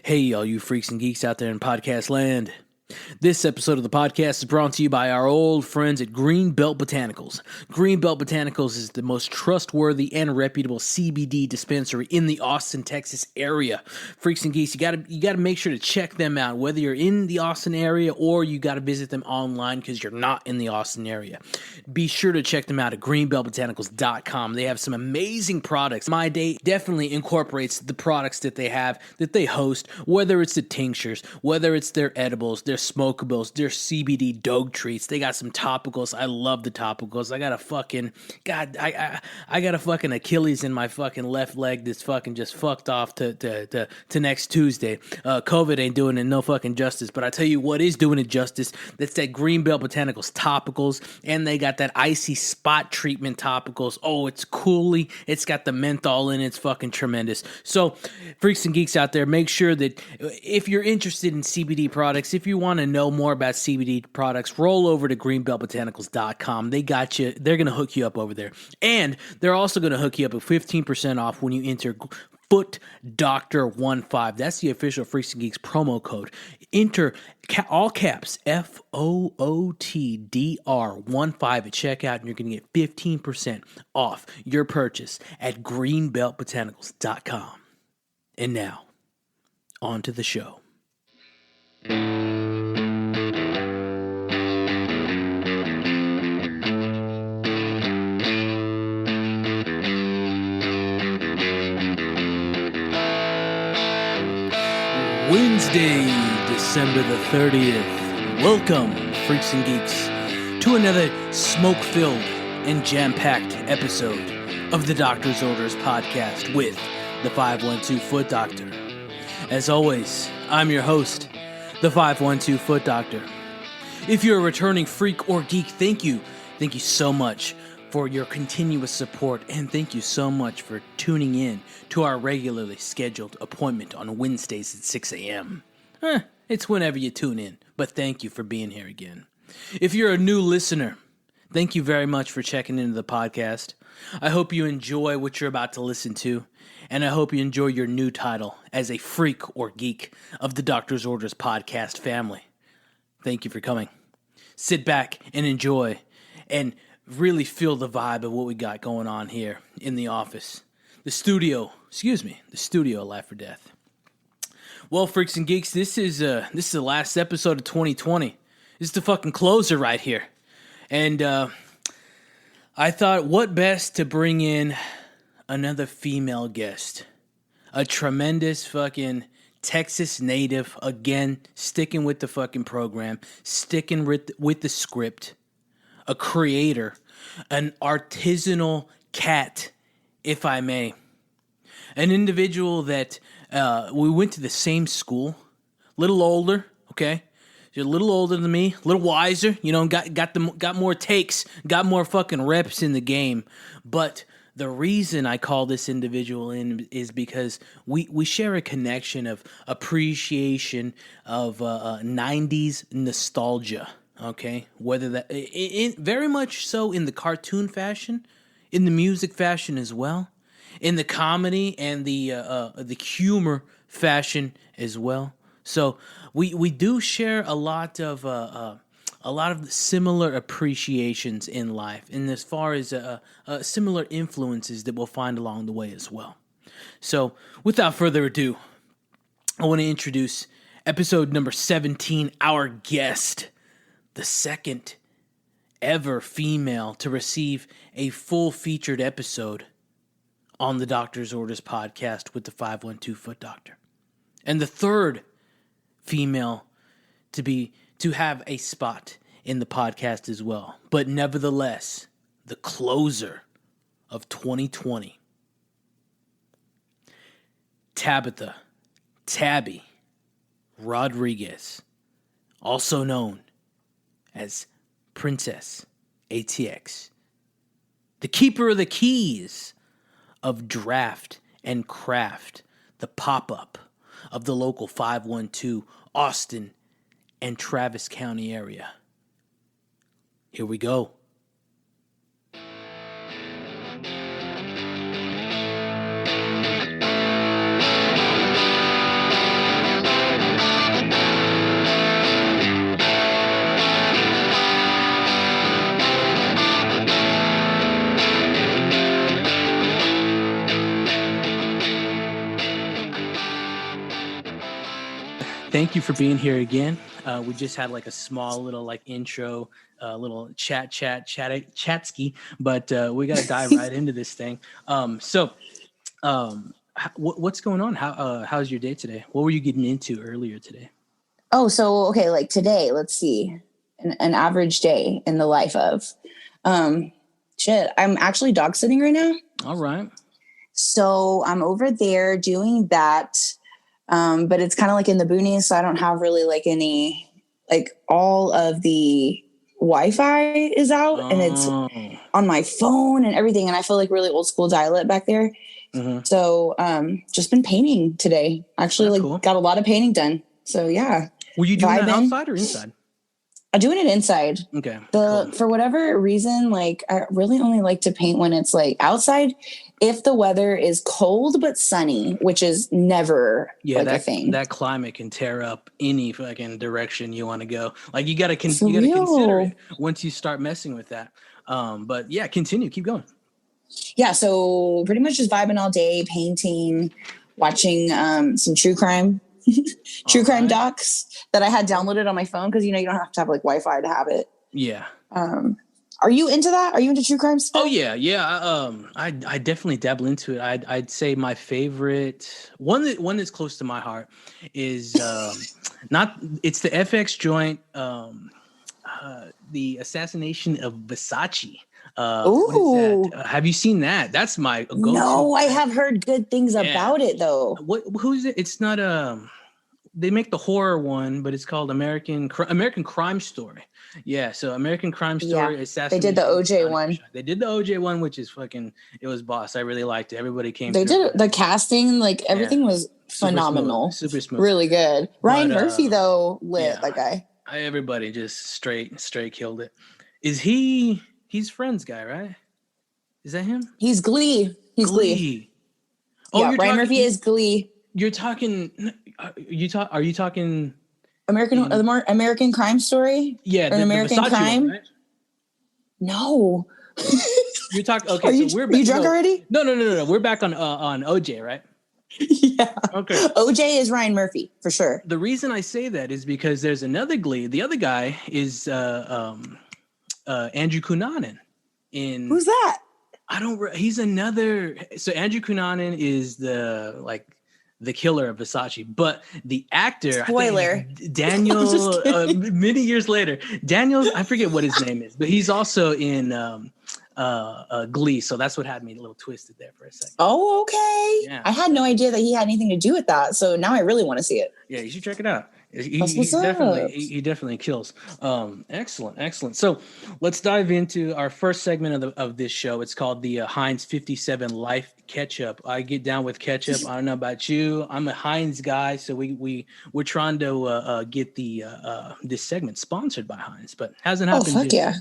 Hey, all you freaks and geeks out there in podcast land. This episode of the podcast is brought to you by our old friends at Greenbelt Botanicals. Greenbelt Botanicals is the most trustworthy and reputable CBD dispensary in the Austin, Texas area. Freaks and geeks, you gotta make sure to check them out, whether you're in the Austin area or you gotta visit them online because you're not in the Austin area. Be sure to check them out at greenbeltbotanicals.com. They have some amazing products. My Day definitely incorporates the products that they have, that they host, whether it's the tinctures, whether it's their edibles, their smokables, their CBD dog treats. They got some topicals. I love the topicals. I got a fucking I got a fucking Achilles in my fucking left leg that's fucking just fucked off to next Tuesday. COVID ain't doing it no fucking justice, but I tell you what is doing it justice. That's that Greenbelt Botanicals topicals, and they got that icy spot treatment topicals. Oh, it's cooly. It's got the menthol in it. It's fucking tremendous. So, freaks and geeks out there, make sure that if you're interested in CBD products, if you want to know more about CBD products, roll over to greenbeltbotanicals.com. They got you. They're going to hook you up over there. And they're also going to hook you up with 15% off when you enter FootDoctor15. That's the official Freaks and Geeks promo code. Enter all caps FOOTDR15 at checkout, and you're going to get 15% off your purchase at greenbeltbotanicals.com. And now, on to the show. Wednesday, December the 30th. Welcome, Freaks and Geeks, to another smoke-filled and jam-packed episode of the Doctor's Orders podcast with the 512 Foot Doctor. As always, I'm your host, the 512 Foot Doctor. If you're a returning freak or geek, thank you so much for your continuous support, and thank you so much for tuning in to our regularly scheduled appointment on Wednesdays at 6 a.m. It's whenever you tune in, but thank you for being here again. If you're a new listener, thank you very much for checking into the podcast. I hope you enjoy what you're about to listen to, and I hope you enjoy your new title as a freak or geek of the Doctor's Orders podcast family. Thank you for coming. Sit back and enjoy, and really feel the vibe of what we got going on here in the office. The studio Life or Death. Well, Freaks and Geeks, this is the last episode of 2020. This is the fucking closer right here. And I thought, what best to bring in another female guest. A tremendous fucking Texas native, again, sticking with the fucking program, sticking with the script. A creator, an artisanal cat, if I may. An individual that we went to the same school, little older, okay? You're a little older than me, a little wiser, you know, got more takes, got more fucking reps in the game. But the reason I call this individual in is because we share a connection of appreciation of 90s nostalgia. Okay, whether that very much so in the cartoon fashion, in the music fashion as well, in the comedy and the humor fashion as well. So we do share a lot of similar appreciations in life, and as far as similar influences that we'll find along the way as well. So without further ado, I want to introduce episode number 17. Our guest, the second ever female to receive a full featured episode on the Doctor's Orders podcast with the 512 Foot Doctor. And the third female to have a spot in the podcast as well. But nevertheless, the closer of 2020. Tabby Rodriguez, also known as Princess ATX, the keeper of the keys of Draft and Craft, the pop-up of the local 512 Austin and Travis County area. Here we go. thank you for being here again. We just had like a small little like intro, little chatski, but we got to dive right into this thing. What's going on? How's your day today? What were you getting into earlier today? Oh, so okay, like today, let's see, an average day in the life of, I'm actually dog sitting right now. All right. So I'm over there doing that, but it's kind of like in the boonies, so I don't have really like any, like all of the Wi-Fi is out and it's on my phone and everything, and I feel like really old school dial-up back there. Mm-hmm. So just been painting today. Actually, cool. Got a lot of painting done. So yeah. Were you doing that outside or inside? I'm doing it inside. Okay. Cool. For whatever reason, like I really only like to paint when it's like outside. If the weather is cold but sunny, which is never a thing. That climate can tear up any fucking direction you want to go. Like you gotta consider it once you start messing with that. But yeah, continue, keep going. Yeah, so pretty much just vibing all day, painting, watching some true crime. Crime docs that I had downloaded on my phone because you don't have to have like Wi-Fi to have it. Yeah. Are you into that? Are you into true crime stuff? Oh yeah. I definitely dabble into it. I'd say my favorite one that's close to my heart is it's the FX joint, the assassination of Versace. What is that? Have you seen that? That's my go-to. No, I have heard good things about it though. Who's it? It's not they make the horror one, but it's called American Crime Story. Yeah, so American Crime Story. Yeah, they did the OJ one. They did the OJ one, which is it was boss. I really liked it. Everybody came. They did the casting, like everything was phenomenal. Super smooth. Really good. Ryan Murphy though, lit that guy. Everybody just straight killed it. Is he's Friends guy, right? Is that him? He's Glee. He's Glee. Oh, yeah, Ryan Murphy is Glee. You're talking. Are you talking American Crime Story? Yeah, an American Crime. One, right? No. You're talking. Okay, are you drunk already? No. We're back on OJ, right? Yeah. Okay. OJ is Ryan Murphy for sure. The reason I say that is because there's another Glee. The other guy is Andrew Cunanan. Who's that? He's another. So Andrew Cunanan is the killer of Versace, but the actor, spoiler, Daniel, many years later, Daniel, I forget what his name is, but he's also in Glee, so that's what had me a little twisted there for a second. Oh, okay. Yeah. I had no idea that he had anything to do with that, so now I really want to see it. Yeah, you should check it out. He definitely kills. Excellent. So let's dive into our first segment of this show. It's called the Heinz 57 Life Ketchup. I get down with ketchup. I don't know about you. I'm a Heinz guy, so we're trying to get this segment sponsored by Heinz, but hasn't happened. Oh, fuck yeah.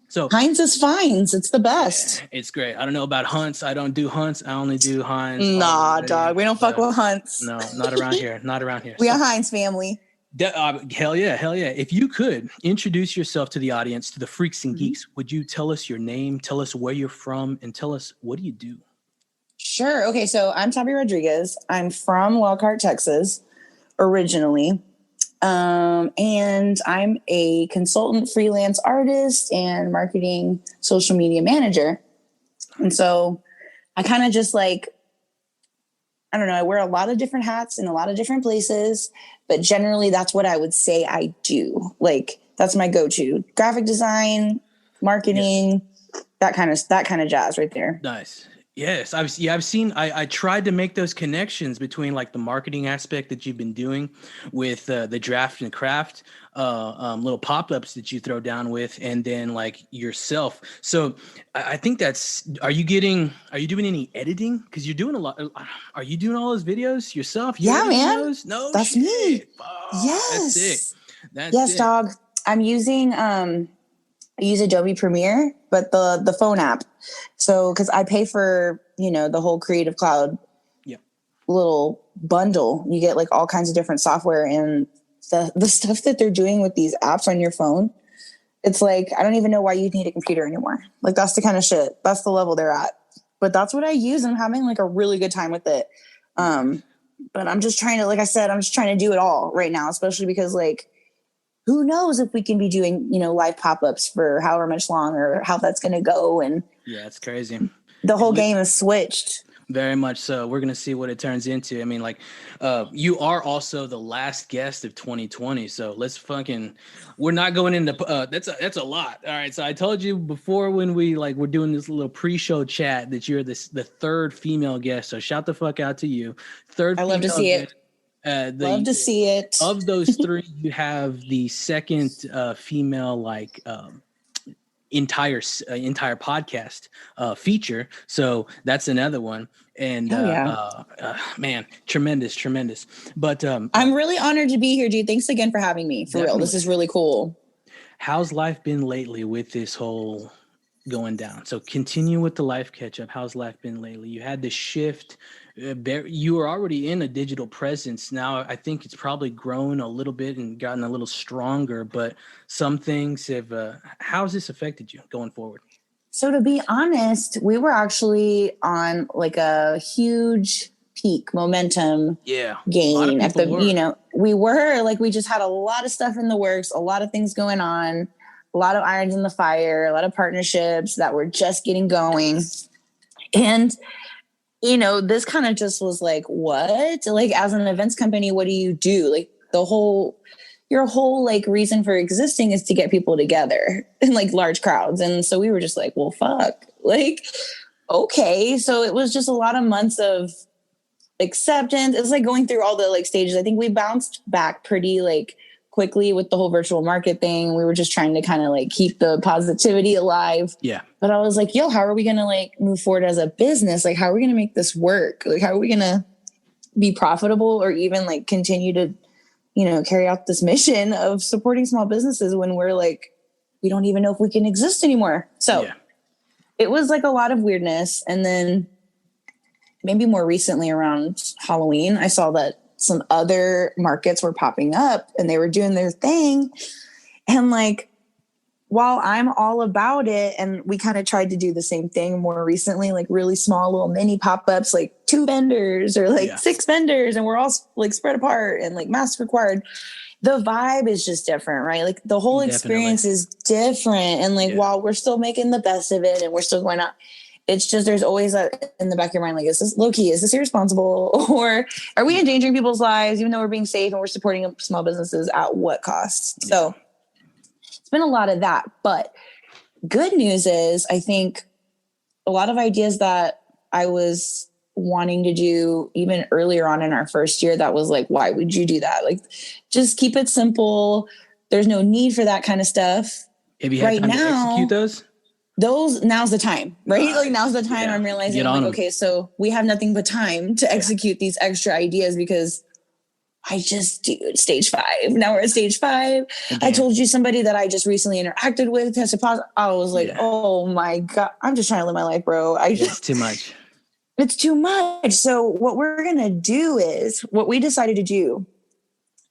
So Heinz is fines. It's the best. Yeah, it's great. I don't know about Hunts. I don't do Hunts. I only do Heinz. Nah, dog. We don't fuck with Hunts. No, not around here. Not around here. We are Heinz family. Hell yeah. If you could introduce yourself to the audience, to the Freaks and Geeks, would you tell us your name, tell us where you're from, and tell us what do you do? Sure. Okay, so I'm Tabby Rodriguez. I'm from Lockhart, Texas, originally. And I'm a consultant, freelance artist, and marketing social media manager. And so I kind of just I wear a lot of different hats in a lot of different places, but generally that's what I would say I do. Like that's my go-to: graphic design, marketing, that kind of jazz right there. Nice. Yes, I've seen. I tried to make those connections between like the marketing aspect that you've been doing with the draft and craft little pop-ups that you throw down with, and then like yourself. So I think that's. Are you doing any editing? Because you're doing a lot. Are you doing all those videos yourself? Yeah, man. Those? No, that's shit. Me. Oh, Yes, that's yes, sick. Dog. I'm using I use Adobe Premiere, but the phone app. So, because I pay for, the whole Creative Cloud little bundle. You get like all kinds of different software, and the stuff that they're doing with these apps on your phone, it's like, I don't even know why you need a computer anymore. Like that's the kind of shit. That's the level they're at. But that's what I use. And I'm having like a really good time with it. But I'm just trying to, like I said, I'm just trying to do it all right now, especially because like, who knows if we can be doing, live pop-ups for however much long or how that's going to go. And Yeah, it's crazy. the whole game is switched. Very much so. We're going to see what it turns into. I mean, like, you are also the last guest of 2020. So we're not going into, that's a lot. All right. So I told you before when we're doing this little pre-show chat that you're the third female guest. So shout the fuck out to you. I love to see it. Love to see it. Of those three, you have the second female entire podcast feature. So that's another one. And man, tremendous. But I'm really honored to be here, dude. Thanks again for having me. For real, this is really cool. How's life been lately with this whole going down? So continue with the life catch up. How's life been lately? You had the shift. You were already in a digital presence. Now I think it's probably grown a little bit and gotten a little stronger, but some things have, how's this affected you going forward? So to be honest, we were actually on like a huge peak momentum gain at the, we just had a lot of stuff in the works, a lot of things going on, a lot of irons in the fire, a lot of partnerships that were just getting going. And this kind of just was like, what? Like, as an events company, what do you do? Like, your whole like reason for existing is to get people together in like large crowds. And so we were just like, well, fuck. Like, okay. So it was just a lot of months of acceptance. It's like going through all the like stages. I think we bounced back pretty like quickly with the whole virtual market thing. We were just trying to kind of like keep the positivity alive. Yeah. But I was like, yo, how are we going to like move forward as a business? Like, how are we going to make this work? Like, how are we going to be profitable or even like continue to, carry out this mission of supporting small businesses when we're like, we don't even know if we can exist anymore. So it was like a lot of weirdness. And then maybe more recently around Halloween, I saw that some other markets were popping up and they were doing their thing. And like, while I'm all about it, and we kind of tried to do the same thing more recently, like really small little mini pop-ups, like 2 vendors or like 6 vendors, and we're all like spread apart and like mask required. The vibe is just different, right? Like the whole experience is different. And like, while we're still making the best of it and we're still going out, it's just, there's always that in the back of your mind, like, is this low key? Is this irresponsible? Or are we endangering people's lives, even though we're being safe and we're supporting small businesses at what cost? So it's been a lot of that. But good news is, I think a lot of ideas that I was wanting to do even earlier on in our first year, that was like, why would you do that? Like, just keep it simple. There's no need for that kind of stuff. Have you had time to execute those? Now's the time, right? Like, now's the time I'm realizing, like, okay, so we have nothing but time to execute these extra ideas because I just do stage 5. Now we're at stage 5. Damn. I told you somebody that I just recently interacted with tested positive. I was like, oh my God, I'm just trying to live my life, bro. It's too much. It's too much. So what we're going to do is what we decided to do.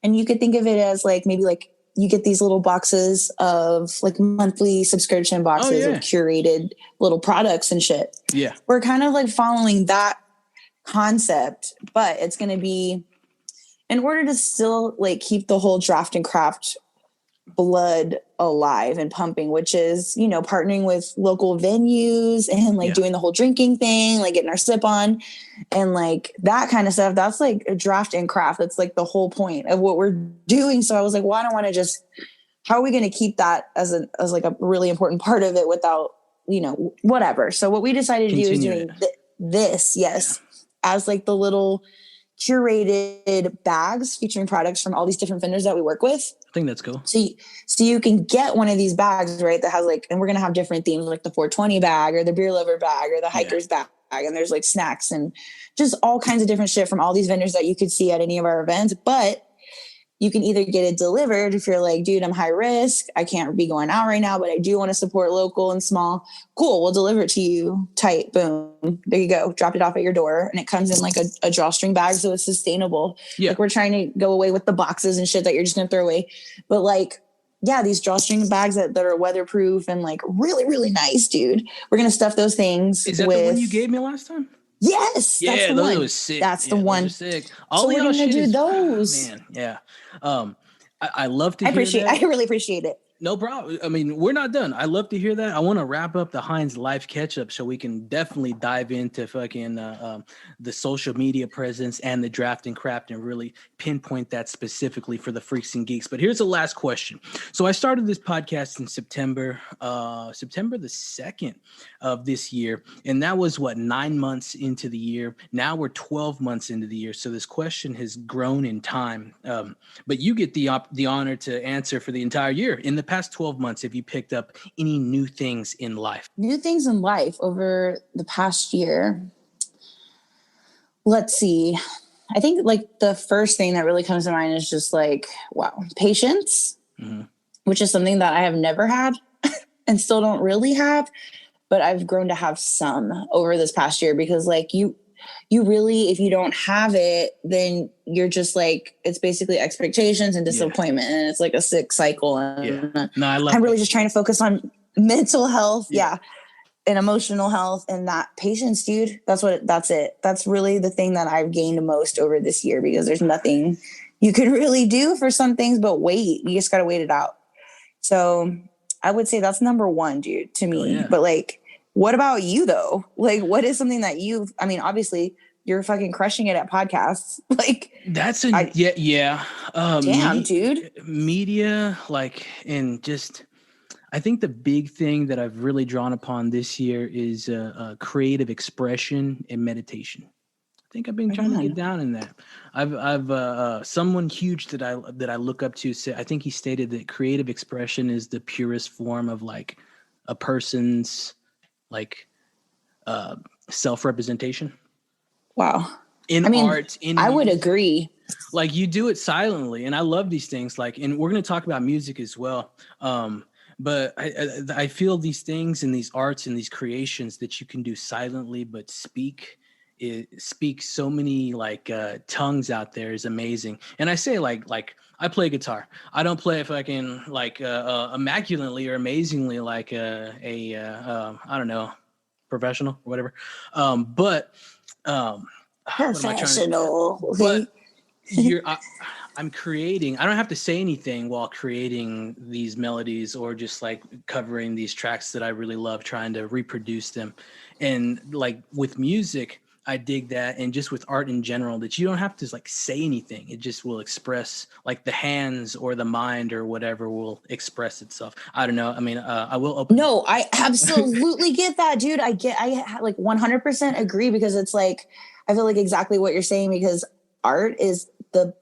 And you could think of it as like, maybe like you get these little boxes of like monthly subscription boxes of curated little products and shit. Yeah. We're kind of like following that concept, but it's going to be, in order to still like keep the whole draft and craft blood alive and pumping, which is, partnering with local venues and like doing the whole drinking thing, like getting our sip on and like that kind of stuff. That's like a draft and craft. That's like the whole point of what we're doing. So I was like, well, I don't want to just, how are we going to keep that as like a really important part of it without, whatever. So what we decided to do is doing this, as like the little curated bags featuring products from all these different vendors that we work with. I think that's cool. So you can get one of these bags, right, that has like, and we're going to have different themes, like the 420 bag or the beer lover bag or the hiker's bag. And there's like snacks and just all kinds of different shit from all these vendors that you could see at any of our events. But you can either get it delivered if you're like, dude, I'm high risk. I can't be going out right now, but I do want to support local and small. Cool. We'll deliver it to you. Tight. Boom. There you go. Drop it off at your door. And it comes in like a drawstring bag. So it's sustainable. Yeah. Like, we're trying to go away with the boxes and shit that you're just going to throw away. But like, these drawstring bags that are weatherproof and like really, really nice, dude. We're going to stuff those things. Is that the one you gave me last time? Yes, that's Yeah, the those one. are sick. That's the Yeah, those are one. sick. So All of we're y'all gonna shit do is those. man. Yeah. I love to hear that. I really appreciate it. No problem. I mean, we're not done. I love to hear that. I want to wrap up the Heinz live catch up so we can definitely dive into fucking the social media presence and the draft and craft and really pinpoint that specifically for the Freaks and Geeks. But here's the last question. So I started this podcast in September the 2nd of this year. And that was 9 months into the year. Now we're 12 months into the year. So this question has grown in time. But you get the honor to answer for the entire year. In the past 12 months, have you picked up any new things in life? New things in life over the past year. Let's see. I think like the first thing that really comes to mind is just like, wow, patience, which is something that I have never had and still don't really have, but I've grown to have some over this past year because like you really, if you don't have it, then you're just like, it's basically expectations and disappointment. And it's like a sick cycle. And No, I'm really just trying to focus on mental health. Yeah. And emotional health and that patience, dude. That's it. That's really the thing that I've gained most over this year because there's nothing you can really do for some things, but wait, you just got to wait it out. So I would say that's number one, dude, to me. Yeah. But like, what about you though? Like, what is something that I mean, obviously you're fucking crushing it at podcasts. Like that's damn, dude. Media, like, and just, I think the big thing that I've really drawn upon this year is creative expression and meditation. I think I've been trying to get down in that. I've someone huge that I look up to say, I think he stated that creative expression is the purest form of like a person's like self-representation. Wow. Art, in I would music. agree. Like you do it silently, and I love these things. Like, and we're going to talk about music as well. But I feel these things and these arts and these creations that you can do silently, but speak so many like tongues out there is amazing. And I say like I play guitar. I don't play if I can like immaculately or amazingly like I don't know, professional or whatever. But Professional. But I'm creating. I don't have to say anything while creating these melodies or just like covering these tracks that I really love, trying to reproduce them. And like with music, I dig that. And just with art in general, that you don't have to like say anything. It just will express, like the hands or the mind or whatever will express itself. I don't know. I mean, I will open. No, I absolutely get that, dude. I like 100% agree because it's like, I feel like exactly what you're saying because art is the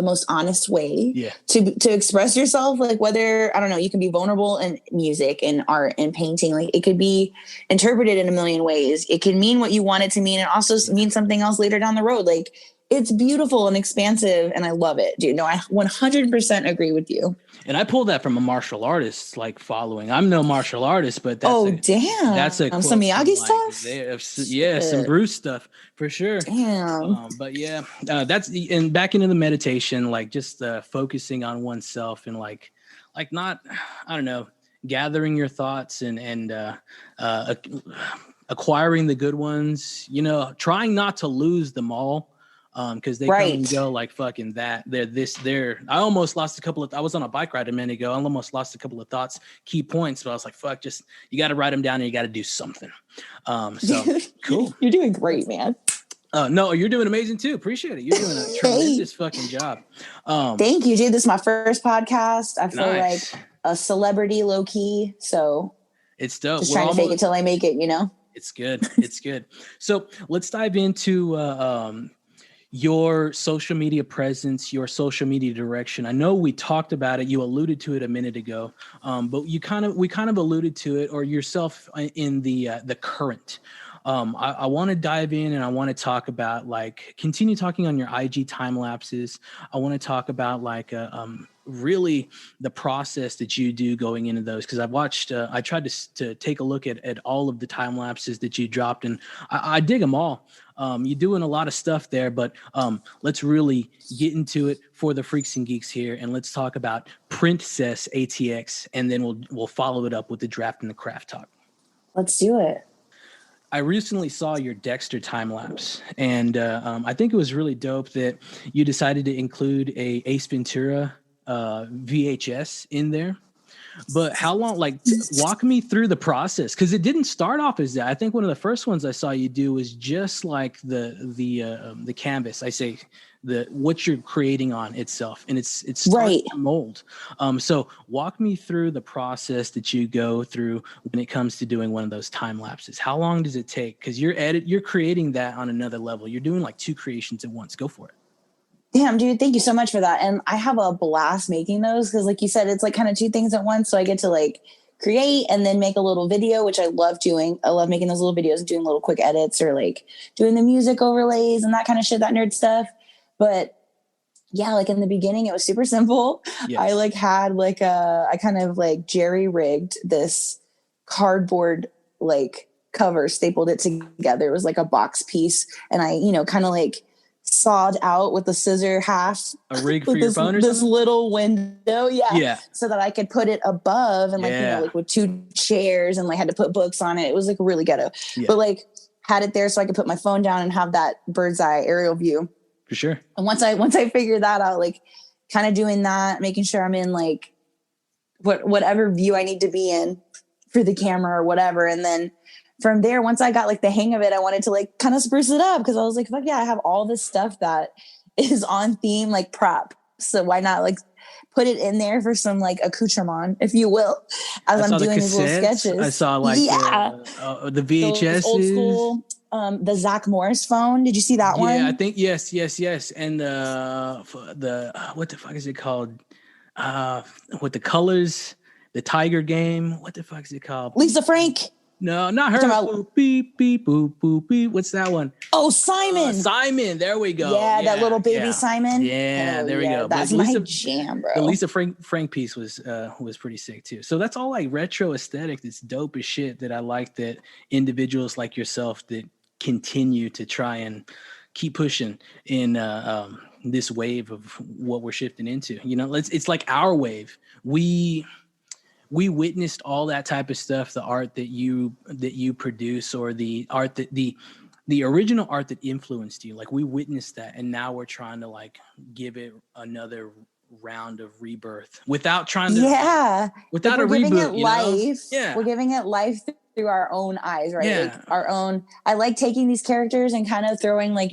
most honest way to express yourself. Like whether, I don't know, you can be vulnerable in music and art and painting. Like it could be interpreted in a million ways. It can mean what you want it to mean and also mean something else later down the road. Like it's beautiful and expansive and I love it, dude. No, I 100% agree with you. And I pulled that from a martial artist like following. I'm no martial artist, but that's that's some Miyagi stuff. Some Bruce stuff for sure. Damn. But yeah, that's and back into the meditation, like just focusing on oneself and like not, I don't know, gathering your thoughts and acquiring the good ones. You know, trying not to lose them all. Because they come and go like fucking that. I almost lost I was on a bike ride a minute ago. I almost lost a couple of thoughts, key points, but I was like, fuck, just, you got to write them down and you got to do something. So cool. You're doing great, man. No, you're doing amazing too. Appreciate it. You're doing a tremendous fucking job. Thank you, dude. This is my first podcast. I feel like a celebrity low key. So it's dope. Just trying to fake it till I make it, you know? It's good. It's good. So let's dive into, your social media presence, your social media direction. I know we talked about it. You alluded to it a minute ago, but we kind of alluded to it, or yourself in the current. I want to dive in and I want to talk about continue talking on your IG time lapses. I want to talk about really the process that you do going into those, because I've watched. I tried to take a look at all of the time lapses that you dropped, and I dig them all. You're doing a lot of stuff there, but let's really get into it for the Freaks and Geeks here, and let's talk about Princess ATX, and then we'll follow it up with the draft and the craft talk. Let's do it. I recently saw your Dexter time lapse, and I think it was really dope that you decided to include a Ace Ventura VHS in there. But how long, like, walk me through the process, because it didn't start off as that. I think one of the first ones I saw you do was just like the canvas. I say the what you're creating on itself, and it's starting to mold. So walk me through the process that you go through when it comes to doing one of those time lapses. How long does it take? Because you're creating that on another level. You're doing like 2 creations at once. Go for it. Damn, dude, thank you so much for that. And I have a blast making those because, like you said, it's like kind of 2 things at once. So I get to like create and then make a little video, which I love doing. I love making those little videos and doing little quick edits or like doing the music overlays and that kind of shit, that nerd stuff. But yeah, like in the beginning, it was super simple. Yes. I like had like I kind of like jerry rigged this cardboard like cover, stapled it together. It was like a box piece. And I, kind of like sawed out with the scissor half a rig for your phone or this little window, yeah, so that I could put it above and like like with 2 chairs and like had to put books on it. It was like really ghetto, but like had it there so I could put my phone down and have that bird's eye aerial view for sure. And once I figured that out, like kind of doing that, making sure I'm in like whatever view I need to be in for the camera or whatever, and then from there, once I got like the hang of it, I wanted to like kind of spruce it up because I was like, fuck yeah, I have all this stuff that is on theme, like prop. So why not like put it in there for some like accoutrement, if you will, as I'm doing these little sketches. I saw like the VHS, old school, the Zach Morris phone. Did you see that one? Yeah, I think yes. And the what the fuck is it called? With the colors, the Tiger game. What the fuck is it called? Lisa Frank. No, not her. Boop, beep, beep, boop, boop, beep. What's that one? Oh, Simon. Simon. There we go. Yeah, that little baby Simon. Yeah, there we go. That's my jam, bro. The Lisa Frank piece was pretty sick too. So that's all like retro aesthetic. That's dope as shit. That I like that individuals like yourself that continue to try and keep pushing in this wave of what we're shifting into. It's like our wave. We witnessed all that type of stuff, the art that you produce, or the art that the original art that influenced you. Like we witnessed that, and now we're trying to like give it another round of rebirth without trying to without a reboot. We're giving it life through our own eyes, right? Like our own. I like taking these characters and kind of throwing like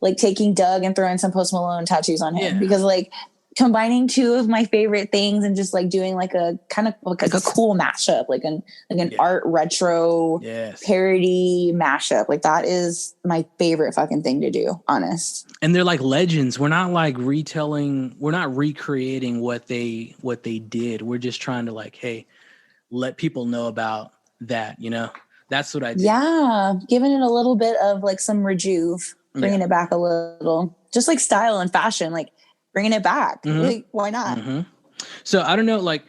like taking Doug and throwing some Post Malone tattoos on him because like combining 2 of my favorite things and just like doing like a kind of like a cool mashup, like an art retro parody mashup. Like that is my favorite fucking thing to do, honest. And they're like legends. We're not like retelling. We're not recreating what they did. We're just trying to like, hey, let people know about that. That's what I did. Yeah, giving it a little bit of like some rejuve, bringing it back a little, just like style and fashion, like bringing it back. Mm-hmm. Like, why not? Mm-hmm. So I don't know, like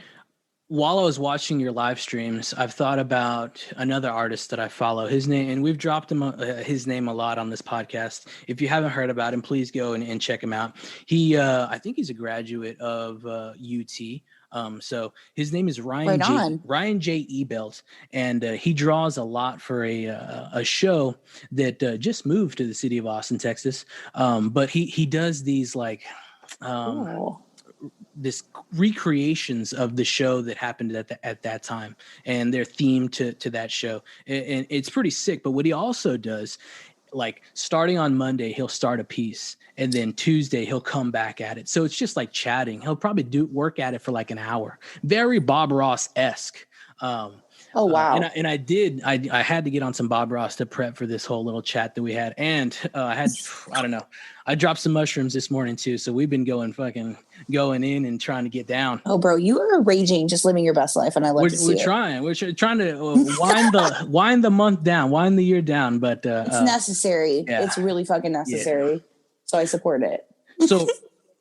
while I was watching your live streams, I've thought about another artist that I follow. His name, and we've dropped his name a lot on this podcast. If you haven't heard about him, please go and check him out. He, I think he's a graduate of UT. So his name is Ryan J. Ebelt, and he draws a lot for a show that just moved to the city of Austin, Texas. But he does these like this recreations of the show that happened at that time, and they're themed to that show, and it's pretty sick. But what he also does, like starting on Monday, he'll start a piece, and then Tuesday he'll come back at it. So it's just like chatting. He'll probably work at it for like an hour. Very Bob Ross-esque. Oh wow! And I had to get on some Bob Ross to prep for this whole little chat that we had, and I dropped some mushrooms this morning too, so we've been going in and trying to get down. Oh, bro, you are raging, just living your best life, and I love to see it. We're trying to wind the month down, wind the year down, but it's necessary. Yeah. It's really fucking necessary. Yeah. So I support it. So.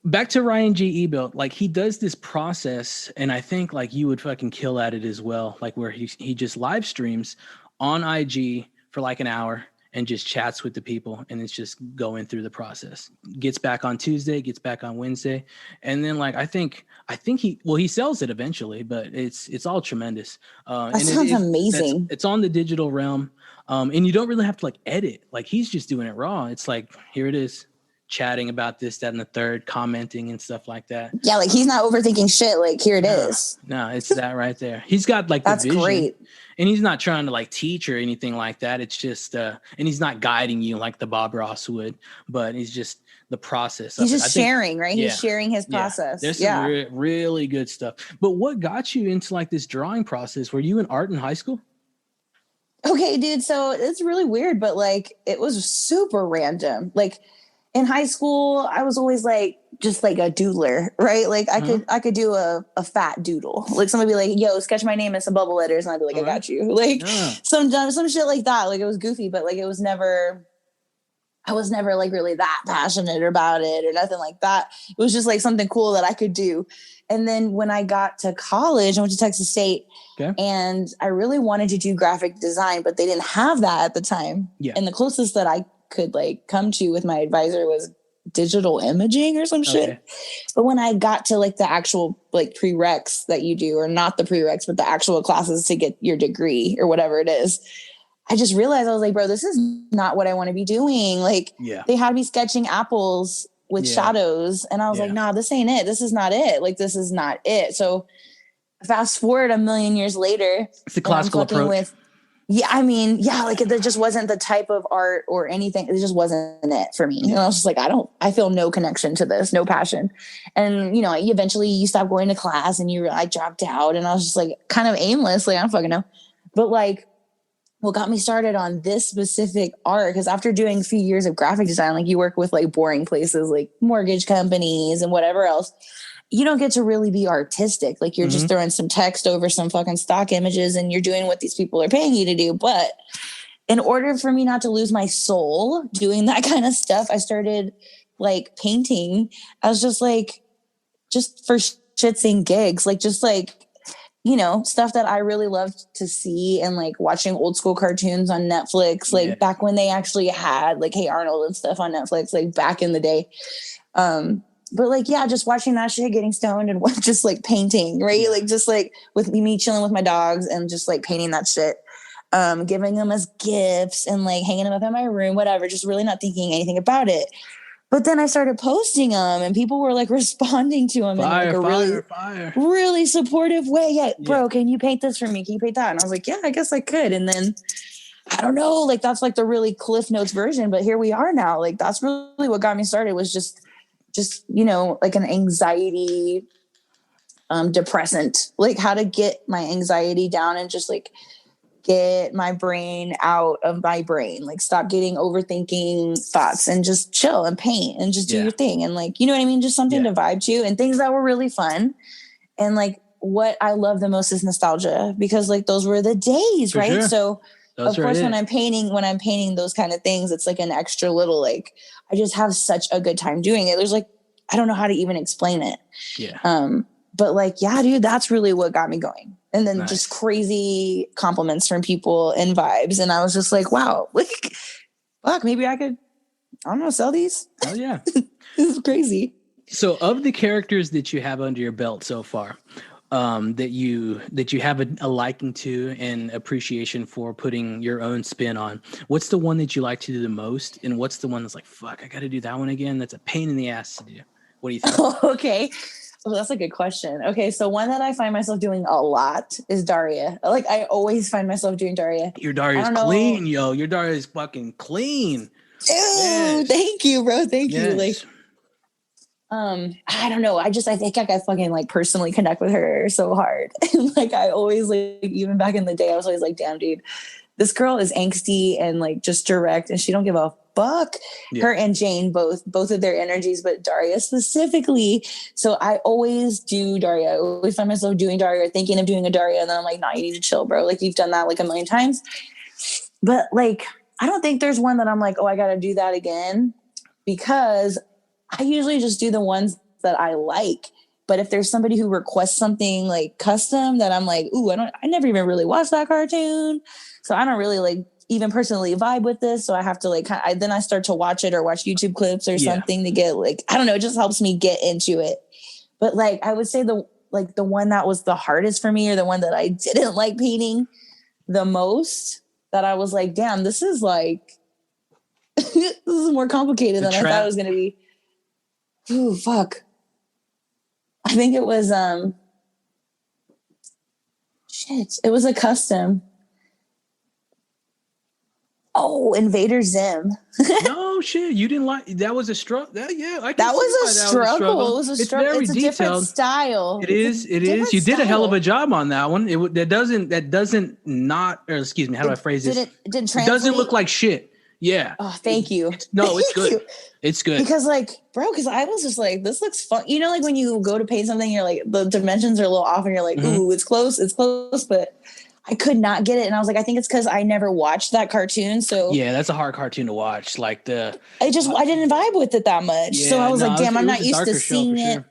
Back to Ryan G. Ebelt, like he does this process, and I think like you would fucking kill at it as well. Like where he just live streams on IG for like an hour, and just chats with the people, and it's just going through the process. Gets back on Tuesday, gets back on Wednesday, and then like I think he sells it eventually, but it's all tremendous. That sounds amazing. It's on the digital realm, and you don't really have to like edit. Like he's just doing it raw. It's like, here it is, chatting about this, that, and the third, commenting and stuff like that. Yeah, like he's not overthinking shit. Like here it is. No, it's that right there. He's got like that's the vision, great. And he's not trying to like teach or anything like that. It's just and he's not guiding you like the Bob Ross would, but he's just the process. He's just sharing, right? Yeah. He's sharing his process. There's some really good stuff. But what got you into like this drawing process? Were you in art in high school? Okay, dude. So it's really weird, but like it was super random. Like in high school, I was always like just like a doodler, right? Like I could do a fat doodle. Like somebody be like, "Yo, sketch my name in some bubble letters," and I'd be like, "I got you." Like some shit like that. Like it was goofy, but like I was never like really that passionate about it or nothing like that. It was just like something cool that I could do. And then when I got to college, I went to Texas State, and I really wanted to do graphic design, but they didn't have that at the time. Yeah. And the closest that I could like come to with my advisor was digital imaging or some shit. But when I got to like the actual like prereqs that you do, or not the prereqs, but the actual classes to get your degree or whatever it is, I just realized, I was like, bro, this is not what I want to be doing. Like they had me sketching apples with shadows. And I was like, nah, this ain't it. This is not it. Like, this is not it. So fast forward a million years later, it's the classical approach. Like there just wasn't the type of art or anything. It just wasn't it for me. And I was just like, I feel no connection to this, no passion. And, eventually you stop going to class and I dropped out, and I was just like kind of aimless. Like, I don't fucking know. But like, what got me started on this specific art, because after doing a few years of graphic design, like you work with like boring places like mortgage companies and whatever else, you don't get to really be artistic. Like you're just throwing some text over some fucking stock images and you're doing what these people are paying you to do. But in order for me not to lose my soul doing that kind of stuff, I started like painting. I was just like, just for shits and gigs, like just like, stuff that I really loved to see, and like watching old school cartoons on Netflix, like back when they actually had like Hey Arnold and stuff on Netflix, like back in the day. But like, just watching that shit, getting stoned and just like painting, right? Yeah. Like just like with me chilling with my dogs and just like painting that shit, giving them as gifts and like hanging them up in my room, whatever, just really not thinking anything about it. But then I started posting them and people were like responding to them in like a really supportive way. Yeah, bro, can you paint this for me? Can you paint that? And I was like, yeah, I guess I could. And then I don't know, like that's like the really Cliff Notes version, but here we are now. Like that's really what got me started, was just like an anxiety depressant, like how to get my anxiety down and just like get my brain out of my brain, like stop getting overthinking thoughts and just chill and paint and just do your thing. And like, you know what I mean? Just something to vibe to, and things that were really fun. And like what I love the most is nostalgia, because like those were the days, for right? Sure. So of course, when I'm painting those kind of things, it's like an extra little, like, I just have such a good time doing it. There's like, I don't know how to even explain it. Yeah. But like, yeah, dude, that's really what got me going. And then just crazy compliments from people and vibes. And I was just like, wow, like, fuck, maybe I could, I don't know, sell these. Oh yeah. This is crazy. So of the characters that you have under your belt so far, that you have a liking to and appreciation for putting your own spin on, what's the one that you like to do the most? And what's the one that's like, fuck, I got to do that one again? That's a pain in the ass to do. What do you think? Okay. Well, that's a good question. Okay. So one that I find myself doing a lot is Daria. Like I always find myself doing Daria. Your Daria's clean, yo. Your Daria's fucking clean. Dude, yes. Thank you, bro. Thank you. Like, I don't know. I think I fucking like personally connect with her so hard. And like, I always like, even back in the day, I was always like, damn, dude, this girl is angsty and like just direct, and she don't give a fuck. Her and Jane, both of their energies, but Daria specifically. So I always do Daria. I always find myself doing Daria or thinking of doing a Daria. And then I'm like, nah, you need to chill, bro. Like you've done that like a million times. But like, I don't think there's one that I'm like, oh, I got to do that again, because I usually just do the ones that I like. But if there's somebody who requests something like custom that I'm like, ooh, I never even really watched that cartoon, so I don't really like even personally vibe with this. So I have to like, then I start to watch it or watch YouTube clips or something to get like, I don't know, it just helps me get into it. But like, I would say the one that was the hardest for me, or the one that I didn't like painting the most, that I was like, damn, this is like, this is more complicated than I thought it was going to be. Ooh, fuck. I think it was, it was a custom. Oh, Invader Zim. No shit, you didn't like that? Was a struggle. Yeah, I can that was a see why struggle. It was a struggle. Very it's a detailed. Different style. It is. You did a hell of a job on that one. That doesn't not, or excuse me, how do I phrase this? It didn't translate. It doesn't look like shit. Yeah. Oh, thank you. It's good. It's good. Because like, bro, because I was just like, this looks fun. You know, like when you go to paint something, you're like, the dimensions are a little off and you're like, ooh, it's close. But I could not get it. And I was like, I think it's because I never watched that cartoon. So yeah, that's a hard cartoon to watch. Like I didn't vibe with it that much. Yeah, so I was like, damn, I'm not used to seeing it. Sure.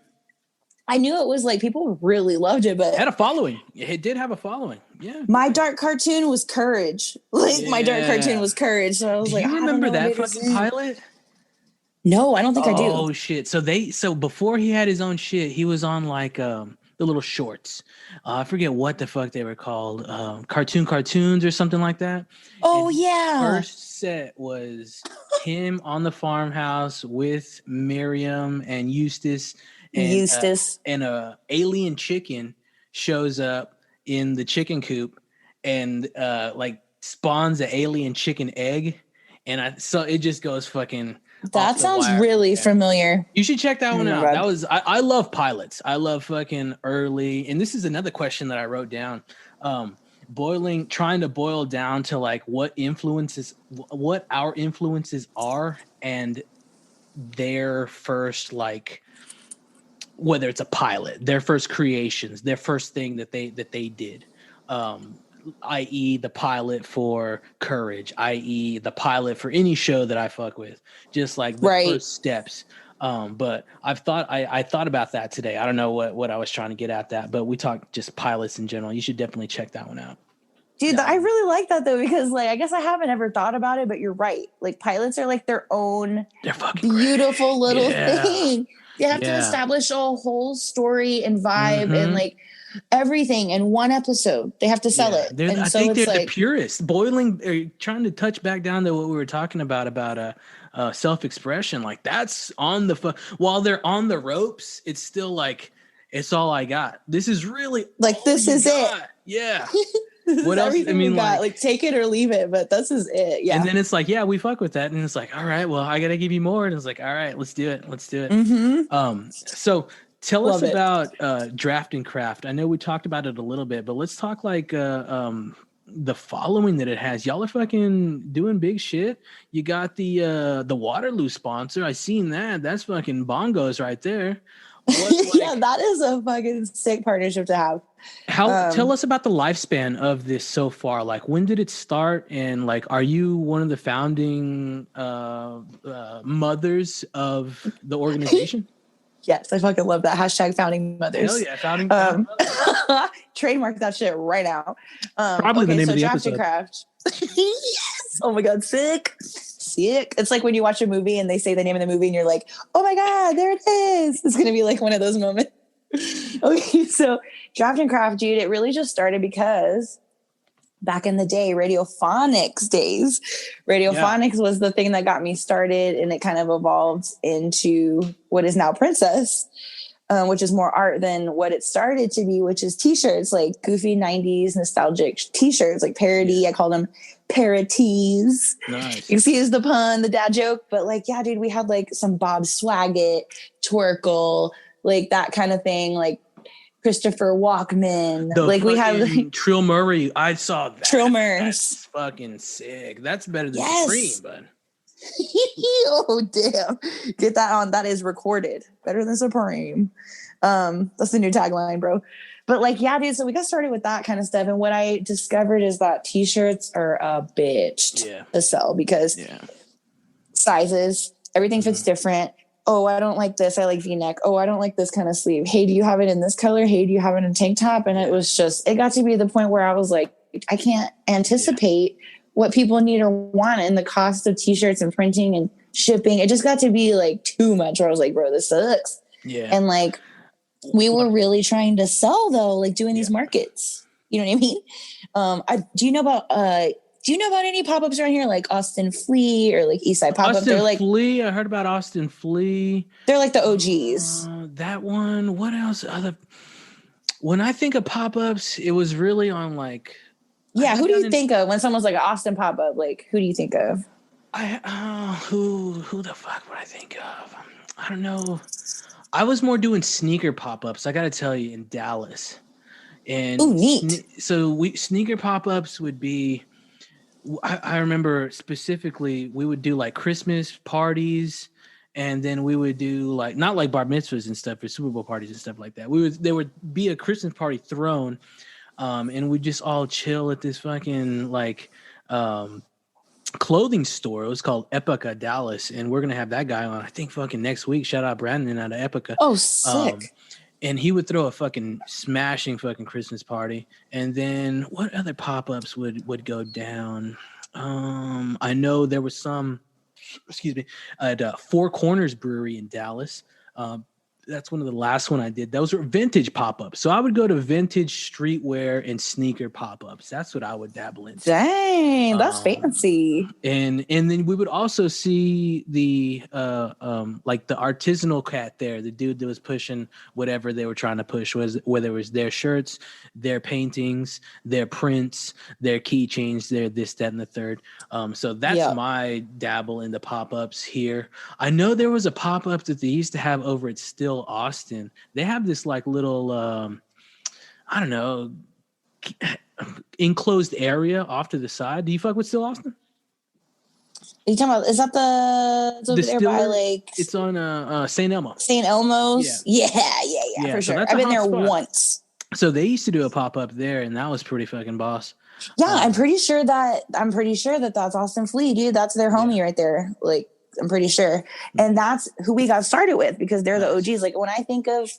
I knew it was like people really loved it, but it had a following. It did have a following. Yeah. My dark cartoon was Courage. My dark cartoon was Courage. So I was like, do you remember that fucking pilot? No, I don't think I do. Oh shit. So before he had his own shit, he was on like the little shorts. I forget what the fuck they were called. Cartoons or something like that. Oh yeah. First set was him on the farmhouse with Miriam and Eustace. And a alien chicken shows up in the chicken coop and like spawns an alien chicken egg, and so it just goes fucking. That sounds really familiar. You should check that one out. That was I love pilots. I love fucking early, and this is another question that I wrote down. Trying to boil down to like what our influences are, and their first like. Whether it's a pilot, their first creations, their first thing that they did, i.e. the pilot for Courage, i.e. the pilot for any show that I fuck with, just like the first steps. But I thought about that today. I don't know what I was trying to get at that, but we talked just pilots in general. You should definitely check that one out. Dude, I really like that though, because like, I guess I haven't ever thought about it, but you're right. Like pilots are like their own beautiful little thing. They have to establish a whole story and vibe and like everything in one episode. They have to sell it. I think they're the purest. Trying to touch back down to what we were talking about self-expression. Like that's on while they're on the ropes, it's still like, it's all I got. This is really like, this is it. Yeah. What else? I mean, like take it or leave it, but this is it. Yeah. And then it's like, yeah, we fuck with that. And it's like, all right, well, I got to give you more. And it's like, all right, let's do it. So tell us about Draft and Craft. I know we talked about it a little bit, but let's talk like the following that it has. Y'all are fucking doing big shit. You got the Waterloo sponsor. I seen that. That's fucking bongos right there. Yeah, that is a fucking sick partnership to have. Tell us about the lifespan of this so far. Like, when did it start? And like, are you one of the founding mothers of the organization? Yes, I fucking love that hashtag founding mothers. Hell yeah, founding mothers. Trademark that shit right now. Probably the name of the Draft episode. And Craft. Yes. Oh my god, sick. It's like when you watch a movie and they say the name of the movie and you're like, oh my god, there it is. It's gonna be like one of those moments. Okay, so Draft and Craft, dude, it really just started because back in the day, Radiophonics days, was the thing that got me started, and it kind of evolved into what is now Princess, which is more art than what it started to be, which is t-shirts, like goofy 90s nostalgic t-shirts, like parody. I call them parodies. Nice. Excuse the pun, the dad joke. But like, yeah, dude, we had like some Bob Swaggart, Twerkle, like that kind of thing, like Christopher Walkman. Like we have like, Trill Murray. I saw that. Trill Murray. That's fucking sick. That's better than Supreme, bud. Oh damn. Get that on. That is recorded. Better than Supreme. That's the new tagline, bro. But like, yeah, dude, so we got started with that kind of stuff. And what I discovered is that t-shirts are a bitch to sell because sizes, everything fits different. Oh, I don't like this. I like V-neck. Oh, I don't like this kind of sleeve. Hey, do you have it in this color? Hey, do you have it in a tank top? And it got to be the point where I was like, I can't anticipate what people need or want, and the cost of t-shirts and printing and shipping, it just got to be like too much where I was like, bro, this sucks. Yeah. And like we were really trying to sell though, like doing these markets. You know what I mean? Do you know about any pop-ups around here, like Austin Flea or like Eastside Pop-Up? Austin They're like Flea. I heard about Austin Flea. They're like the OGs. That one. What else? When I think of pop-ups, it was really on like. Yeah, who do you think of when someone's like an Austin pop-up? Like, who do you think of? Who the fuck would I think of? I don't know. I was more doing sneaker pop-ups. I got to tell you, in Dallas. And neat. Sneaker pop-ups would be. I remember specifically we would do like Christmas parties, and then we would do like not like bar mitzvahs and stuff or Super Bowl parties and stuff like that. There would be a Christmas party thrown. And we just all chill at this fucking like clothing store. It was called Epica Dallas, and we're gonna have that guy on, I think, fucking next week. Shout out Brandon out of Epica. Oh, sick. And he would throw a fucking smashing fucking Christmas party. And then what other pop-ups would go down? I know there was some, at Four Corners Brewery in Dallas. That's one of the last one I did. Those were vintage pop-ups. So I would go to vintage streetwear and sneaker pop-ups. That's what I would dabble in. Dang, that's fancy. And then we would also see the like the artisanal cat there, the dude that was pushing whatever they were trying to push, whether it was their shirts, their paintings, their prints, their keychains, their this, that, and the third. So that's my dabble in the pop-ups here. I know there was a pop-up that they used to have over at Still Austin. They have this like little I don't know, enclosed area off to the side. Do you fuck with Still Austin? Are you talking about, is that it's over there by like, it's on St. Elmo. St. Elmo's? Yeah, for sure. I've been there once. So they used to do a pop-up there, and that was pretty fucking boss. Yeah, I'm pretty sure that that's Austin Flea, dude. That's their homie right there. Like, I'm pretty sure. And that's who we got started with, because they're the OGs. Like, when I think of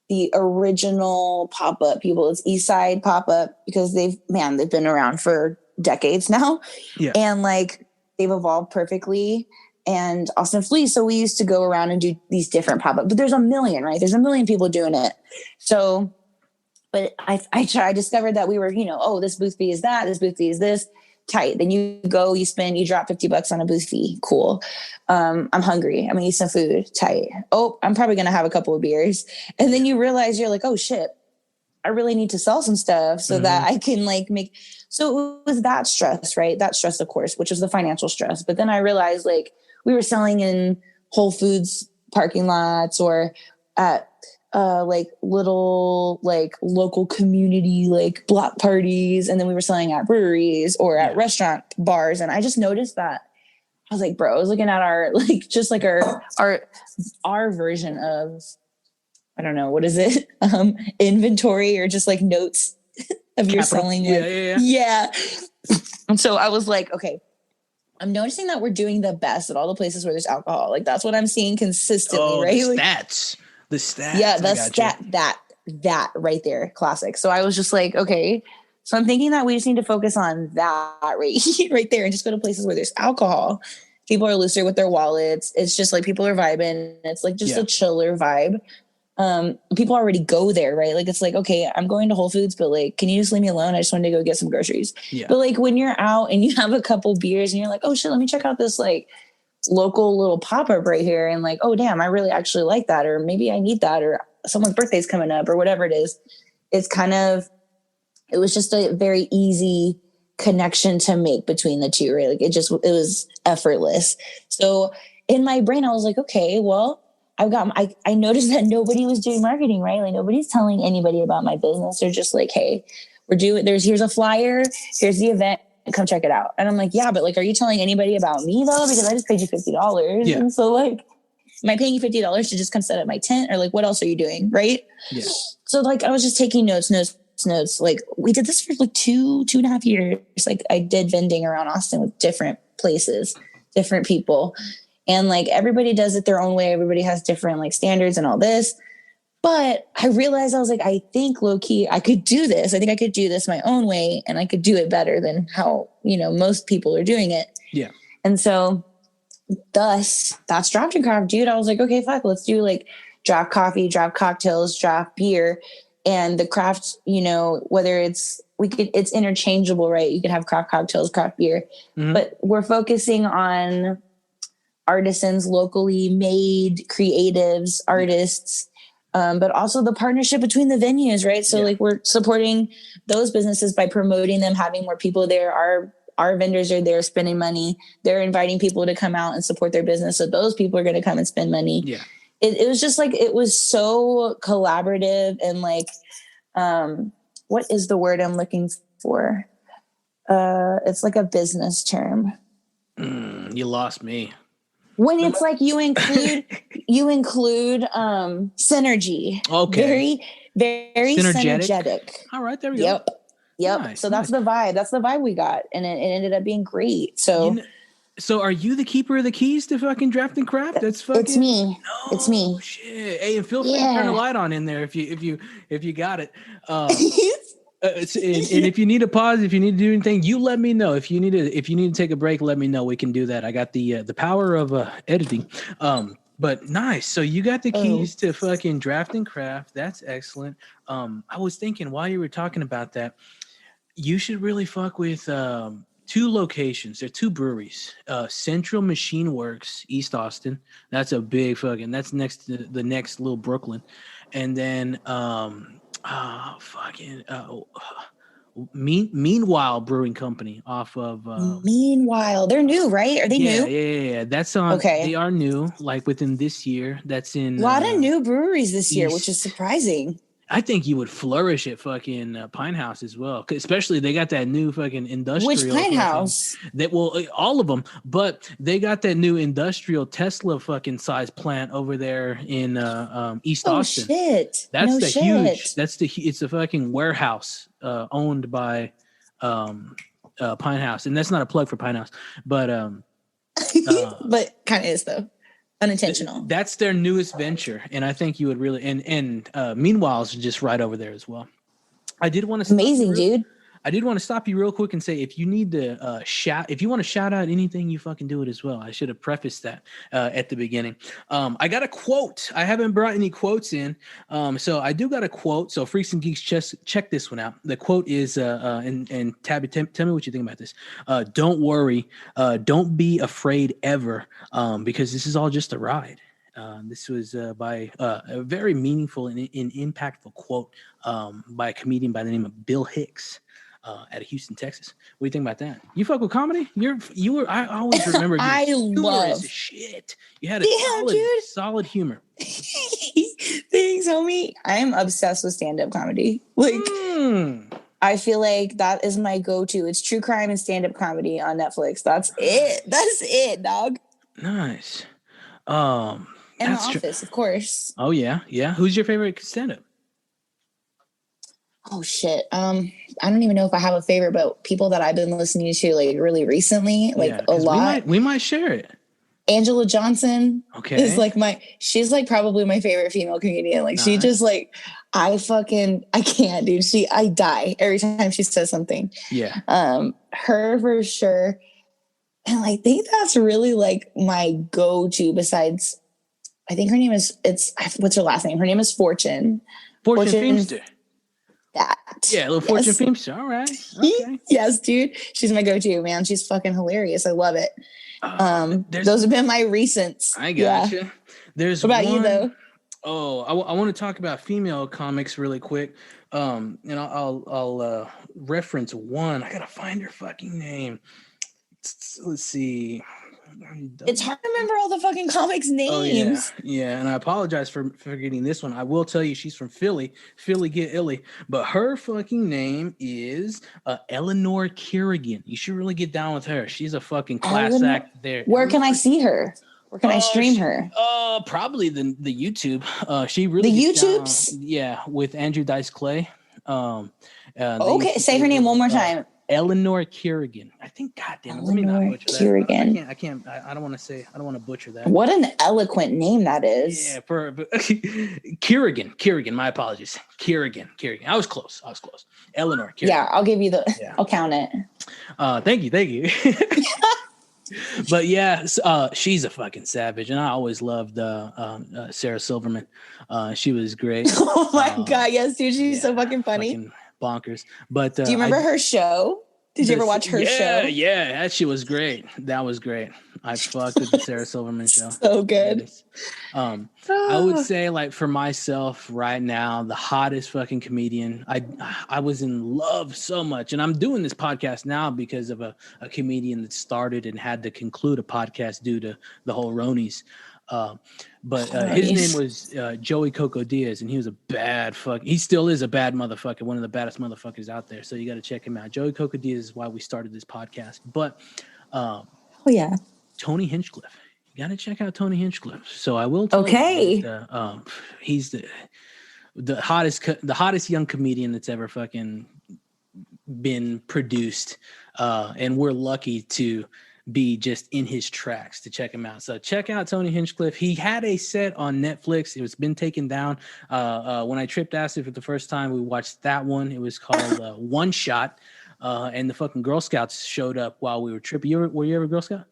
the original pop-up people, it's Eastside Pop-Up, because they've been around for decades now. Yeah. And like they've evolved perfectly. And Austin Flea. So we used to go around and do these different pop-ups, but there's a million, right? There's a million people doing it. So, but I discovered that we were, this booth fee is that, this booth fee is this. Tight. Then you go, you spend, you drop $50 on a booth fee. Cool. I'm hungry. I'm gonna eat some food. Tight. Oh, I'm probably gonna have a couple of beers. And then you realize you're like, oh shit, I really need to sell some stuff so that I can like make. So it was that stress, right? That stress, of course, which was the financial stress. But then I realized like we were selling in Whole Foods parking lots or at like little like local community like block parties, and then we were selling at breweries or at restaurant bars. And I just noticed that I was like, bro, I was looking at our like just like our version of, I don't know, what is it, inventory or just like notes of your selling. Yeah. And so I was like, okay, I'm noticing that we're doing the best at all the places where there's alcohol. Like that's what I'm seeing consistently, right? The stats. Yeah, that right there. Classic. So I was just like, okay. So I'm thinking that we just need to focus on that right there and just go to places where there's alcohol. People are looser with their wallets. It's just like people are vibing. It's like just a chiller vibe. People already go there, right? Like it's like, okay, I'm going to Whole Foods, but like, can you just leave me alone? I just wanted to go get some groceries. Yeah. But like when you're out and you have a couple beers and you're like, oh shit, let me check out this like local little pop-up right here, and like, oh damn, I really actually like that, or maybe I need that, or someone's birthday's coming up, or whatever it is. It was just a very easy connection to make between the two, right? Like it was effortless. So in my brain I was like, okay, well, I noticed that nobody was doing marketing, right? Like nobody's telling anybody about my business. They're just like, hey, here's a flyer, here's the event, come check it out. And I'm like, yeah, but like, are you telling anybody about me though? Because I just paid you $50. Yeah. And so like, am I paying you $50 to just come set up my tent, or like, what else are you doing? Right. Yeah. So like, I was just taking notes. Like we did this for like two and a half years. Like I did vending around Austin with different places, different people. And like, everybody does it their own way. Everybody has different like standards and all this. But I realized, I was like, I think low key, I could do this. I think I could do this my own way, and I could do it better than how, most people are doing it. Yeah. And so thus that's draft and craft, dude. I was like, okay, fuck, let's do like draft coffee, draft cocktails, draft beer. And the craft, whether it's interchangeable, right? You could have craft cocktails, craft beer, but we're focusing on artisans, locally made creatives, artists, but also the partnership between the venues, right? So like we're supporting those businesses by promoting them, having more people there. Our vendors are there spending money. They're inviting people to come out and support their business. So those people are going to come and spend money. Yeah. It was just like, it was so collaborative and like, what is the word I'm looking for? It's like a business term. You lost me. When it's like you include synergy. Okay. Very, very synergetic. All right, there we go. Yep. Nice, so that's the vibe. That's the vibe we got, and it ended up being great. So, so are you the keeper of the keys to fucking draft and craft? That's fucking. It's me. No, it's me. Shit. Hey, and feel free to turn the light on in there if you got it. And if you need a pause, if you need to do anything, you let me know. If you need to take a break, let me know. We can do that. I got the power of editing. But nice. So you got the keys to fucking draft and craft. That's excellent. I was thinking while you were talking about that, you should really fuck with 2 locations. There are 2 breweries. Central Machine Works, East Austin. That's a big fucking. That's next to the next little Brooklyn, and then Meanwhile Brewing Company off of Meanwhile, they're new, right? Are they new? Yeah. That's on. Okay. They are new, like within this year. That's in a lot of new breweries this year, which is surprising. I think you would flourish at fucking Pine House as well, especially they got that new fucking industrial. Which Pine House? All of them, but they got that new industrial Tesla fucking size plant over there in East Austin. Shit! That's huge. It's a fucking warehouse owned by Pine House, and that's not a plug for Pine House, but but kind of is though. Unintentional. That's their newest venture, and I think you would really and Meanwhile is just right over there as well. I did want to amazing, dude. I did want to stop you real quick and say if you need to if you want to shout out anything, you fucking do it as well. I should have prefaced that at the beginning. I got a quote. I haven't brought any quotes in, so I do got a quote. So Freaks and Geeks, check this one out. The quote is, and Tabby, tell me what you think about this. Don't worry, don't be afraid ever, because this is all just a ride. This was by a very meaningful and impactful quote by a comedian by the name of Bill Hicks. Out of Houston, Texas. What do you think about that? You fuck with comedy? I always remember you. I love shit. You had a solid humor. Thanks, homie. I'm obsessed with stand-up comedy. Like, I feel like that is my go-to. It's true crime and stand-up comedy on Netflix. That's it, dog. Nice. And The Office, of course. Oh yeah. Who's your favorite stand-up? Oh shit. I don't even know if I have a favorite, but people that I've been listening to like really recently, like a lot. We might share it. Angela Johnson is like she's like probably my favorite female comedian. Like she just like, I can't, dude. I die every time she says something. Yeah. Her for sure. And I think that's really like my go-to besides, I think her name is, what's her last name? Her name is Fortune. Fortune Feimster. That. Yeah, a little Fortune Feimster. All right. Okay. Yes, dude. She's my go-to, man. She's fucking hilarious. I love it. Those have been my recents. I gotcha. There's what about you though? Oh, I want to talk about female comics really quick. And I'll reference one. I gotta find her fucking name. Let's see. It's hard to remember all the fucking comics names. Oh, yeah, and I apologize for forgetting this one. I will tell you she's from Philly. Philly get illy. But her fucking name is Eleanor Kerrigan. You should really get down with her. She's a fucking class act there. Where can I see her? Where can I stream her? Probably the YouTube. She really the YouTubes? With Andrew Dice Clay. Okay, say her name one more time. Eleanor Kerrigan. I think, goddamn it, let me not Eleanor butcher that. Kerrigan. I don't want to say, I don't want to butcher that. What an eloquent name that is. Yeah, Kerrigan. My apologies. Kerrigan. I was close. Eleanor Kerrigan. Yeah, I'll give you I'll count it. Thank you. But yeah, she's a fucking savage, and I always loved Sarah Silverman. She was great. Oh my god, yes, dude, she's so fucking funny. Fucking bonkers. But do you remember her show? Did you ever watch her show? Yeah, that shit was great. That was great. I fucked with the Sarah Silverman show. So good. I would say, like, for myself right now, the hottest fucking comedian. I was in love so much, and I'm doing this podcast now because of a comedian that started and had to conclude a podcast due to the whole Ronies. But his name was Joey Coco Diaz, and he was a bad fuck. He still is a bad motherfucker, one of the baddest motherfuckers out there. So you got to check him out. Joey Coco Diaz is why we started this podcast. But Tony Hinchcliffe, you got to check out Tony Hinchcliffe. So I will tell you that, he's the hottest young comedian that's ever fucking been produced, and we're lucky to be just in his tracks to check him out. So check out Tony Hinchcliffe. He had a set on Netflix. It was been taken down. When I tripped acid for the first time, we watched that one. It was called One Shot. And the fucking Girl Scouts showed up while we were tripping. Were you ever a Girl Scout?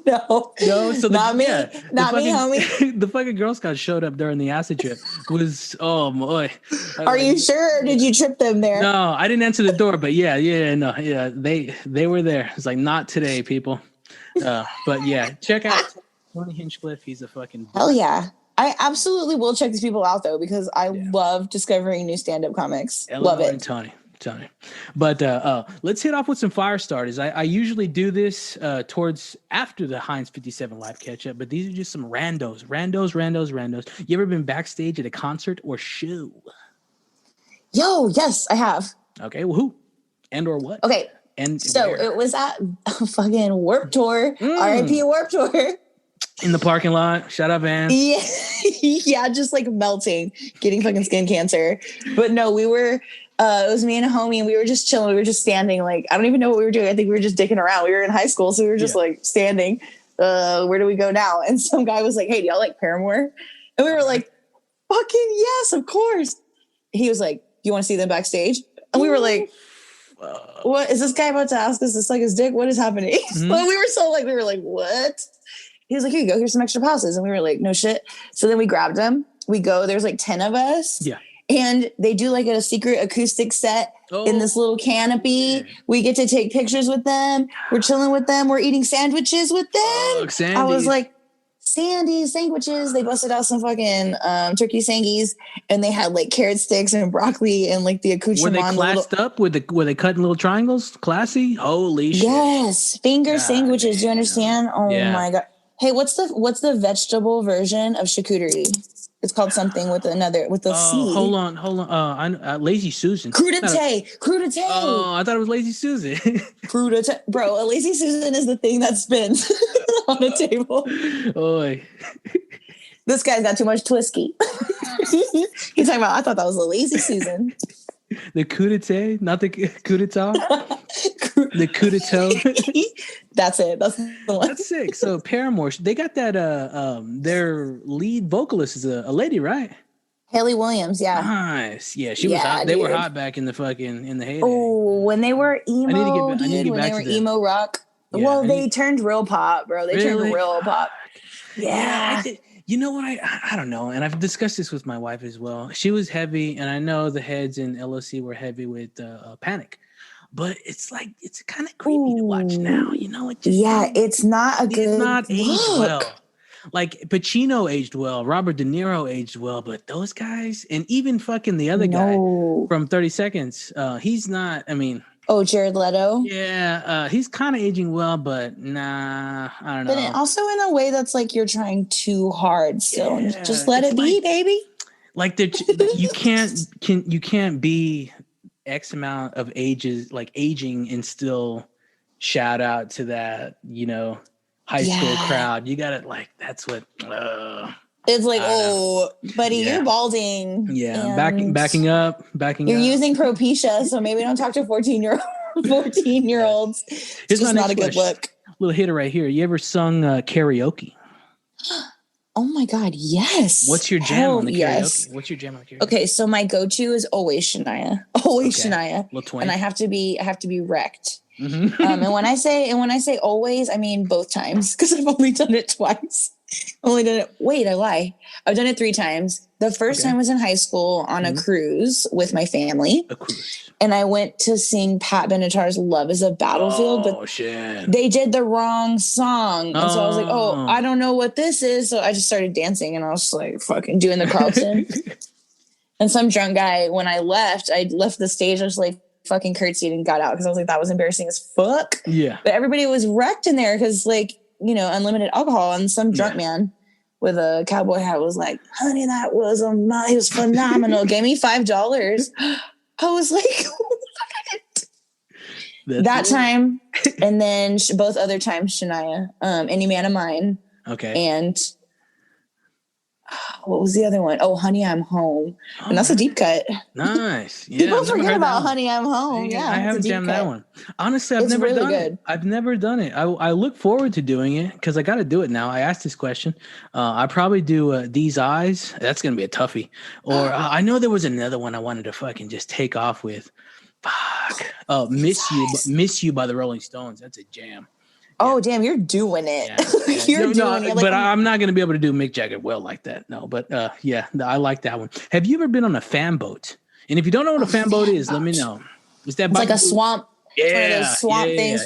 No. So not me, homie. The fucking Girl Scouts showed up during the acid trip. Was oh boy. Are you sure? Or did you trip them there? No, I didn't answer the door, but they were there. It's like, not today, people. But yeah, check out Tony Hinchcliffe. He's a fucking hell yeah. I absolutely will check these people out though, because I love discovering new stand-up comics. Love it. And Tony. But let's hit off with some fire starters. I usually do this towards after the Heinz 57 live catch up, but these are just some randos. You ever been backstage at a concert or show? Yo, yes, I have. Okay, well, who and or what? Okay, and so where? it was at fucking Warped Tour, RIP Warped Tour. In the parking lot, shout out, Van. Yeah, just like melting, getting fucking skin cancer. But no, we were. It was me and a homie, and we were just chilling. We were just standing. Like, I don't even know what we were doing. I think we were just dicking around. We were in high school, so we were just like standing. Where do we go now? And some guy was like, "Hey, do y'all like Paramore?" And we were like, "Fucking yes, of course." He was like, "You want to see them backstage?" And we were like, "What is this guy about to ask us to suck his dick? What is happening?" Mm-hmm. we were like, "What?" He was like, "Here you go. Here's some extra passes." And we were like, "No shit." So then we grabbed him. We go. There's like 10 of us. Yeah. And they do like a secret acoustic set in this little canopy. We get to take pictures with them. We're chilling with them. We're eating sandwiches with them. I was like, Sandy's sandwiches. They busted out some fucking turkey sangies, and they had like carrot sticks and broccoli and like the accoutrement. Were they classed up? Were they cut in little triangles? Classy? Holy shit. Yes. Finger sandwiches. Do you understand? Oh my God. Hey, what's the vegetable version of charcuterie? It's called something with a C. Hold on. Lazy Susan. Crudité. Oh, I thought it was Lazy Susan. Crudité. Bro, a Lazy Susan is the thing that spins on a table. Oy. This guy's got too much Twisky. He's talking about, I thought that was a Lazy Susan. The crudité, not the coup d'etat. The coup d'etat. That's it. That's the one. That's sick. So Paramore, they got that. Their lead vocalist is a lady, right? Hayley Williams. Yeah. Nice. Yeah, she was hot. They were hot back in the heyday. Oh, when they were emo. I need to get back to them. Emo rock. Yeah, well, they turned real pop, bro. They turned real pop. Yeah. You know what? I don't know. And I've discussed this with my wife as well. She was heavy, and I know the heads in LOC were heavy with Panic. But it's like, it's kind of creepy to watch now. You know, it's not a good It's not aged look. well. Like Pacino aged well, Robert De Niro aged well, but those guys, and even fucking the other guy from 30 Seconds, he's not, I mean. Oh, Jared Leto? Yeah, he's kind of aging well, but nah, I don't know. But also in a way that's like you're trying too hard. So just let it be, baby. Like you can't be X amount of ages, like aging, and still shout out to that, high school crowd. You got it. Like, that's what, It's like, I oh, buddy, Yeah. you're balding. Yeah, and backing up. You're using Propecia, so maybe don't talk to 14-year-olds. It's Here's just my not next a good question. look. Little hitter right here. You ever sung karaoke? Oh my God, yes. What's your jam on the karaoke? Yes. What's your jam on the karaoke? Okay, so my go-to is always Shania. Always Shania. Little twang. And I have to be wrecked. Mm-hmm. And when I say always, I mean both times, because I've only done it twice. I lie. I've done it 3 times. The first time was in high school on a cruise with my family. A cruise. And I went to sing Pat Benatar's Love is a Battlefield, but they did the wrong song. And so I was like, oh, I don't know what this is. So I just started dancing and I was like fucking doing the Carlton. And some drunk guy, when I left the stage. I was like fucking curtsied and got out because I was like, that was embarrassing as fuck. Yeah. But everybody was wrecked in there because like, unlimited alcohol, and some drunk man with a cowboy hat was like, honey, that was he was phenomenal. Gave me $5. I was like, what? That time. And then both other times, Shania, Any Man of Mine. Okay. And what was the other one? Oh, Honey, I'm Home. And that's a deep cut. Nice. Yeah. People forget about Honey, I'm Home. Yeah. I haven't jammed that one. Honestly, I've never done it. I've never done it. I look forward to doing it because I got to do it now. I asked this question. I probably do These Eyes. That's going to be a toughie. Or I know there was another one I wanted to fucking just take off with. Fuck. Oh, Miss You by the Rolling Stones. That's a jam. Oh, damn, you're doing it. Yeah. You're doing it. But I'm not going to be able to do Mick Jagger well like that. No, but yeah, I like that one. Have you ever been on a fan boat? And if you don't know what a fan boat is, let me know. It's like a swamp. Yeah. One of those swamp things.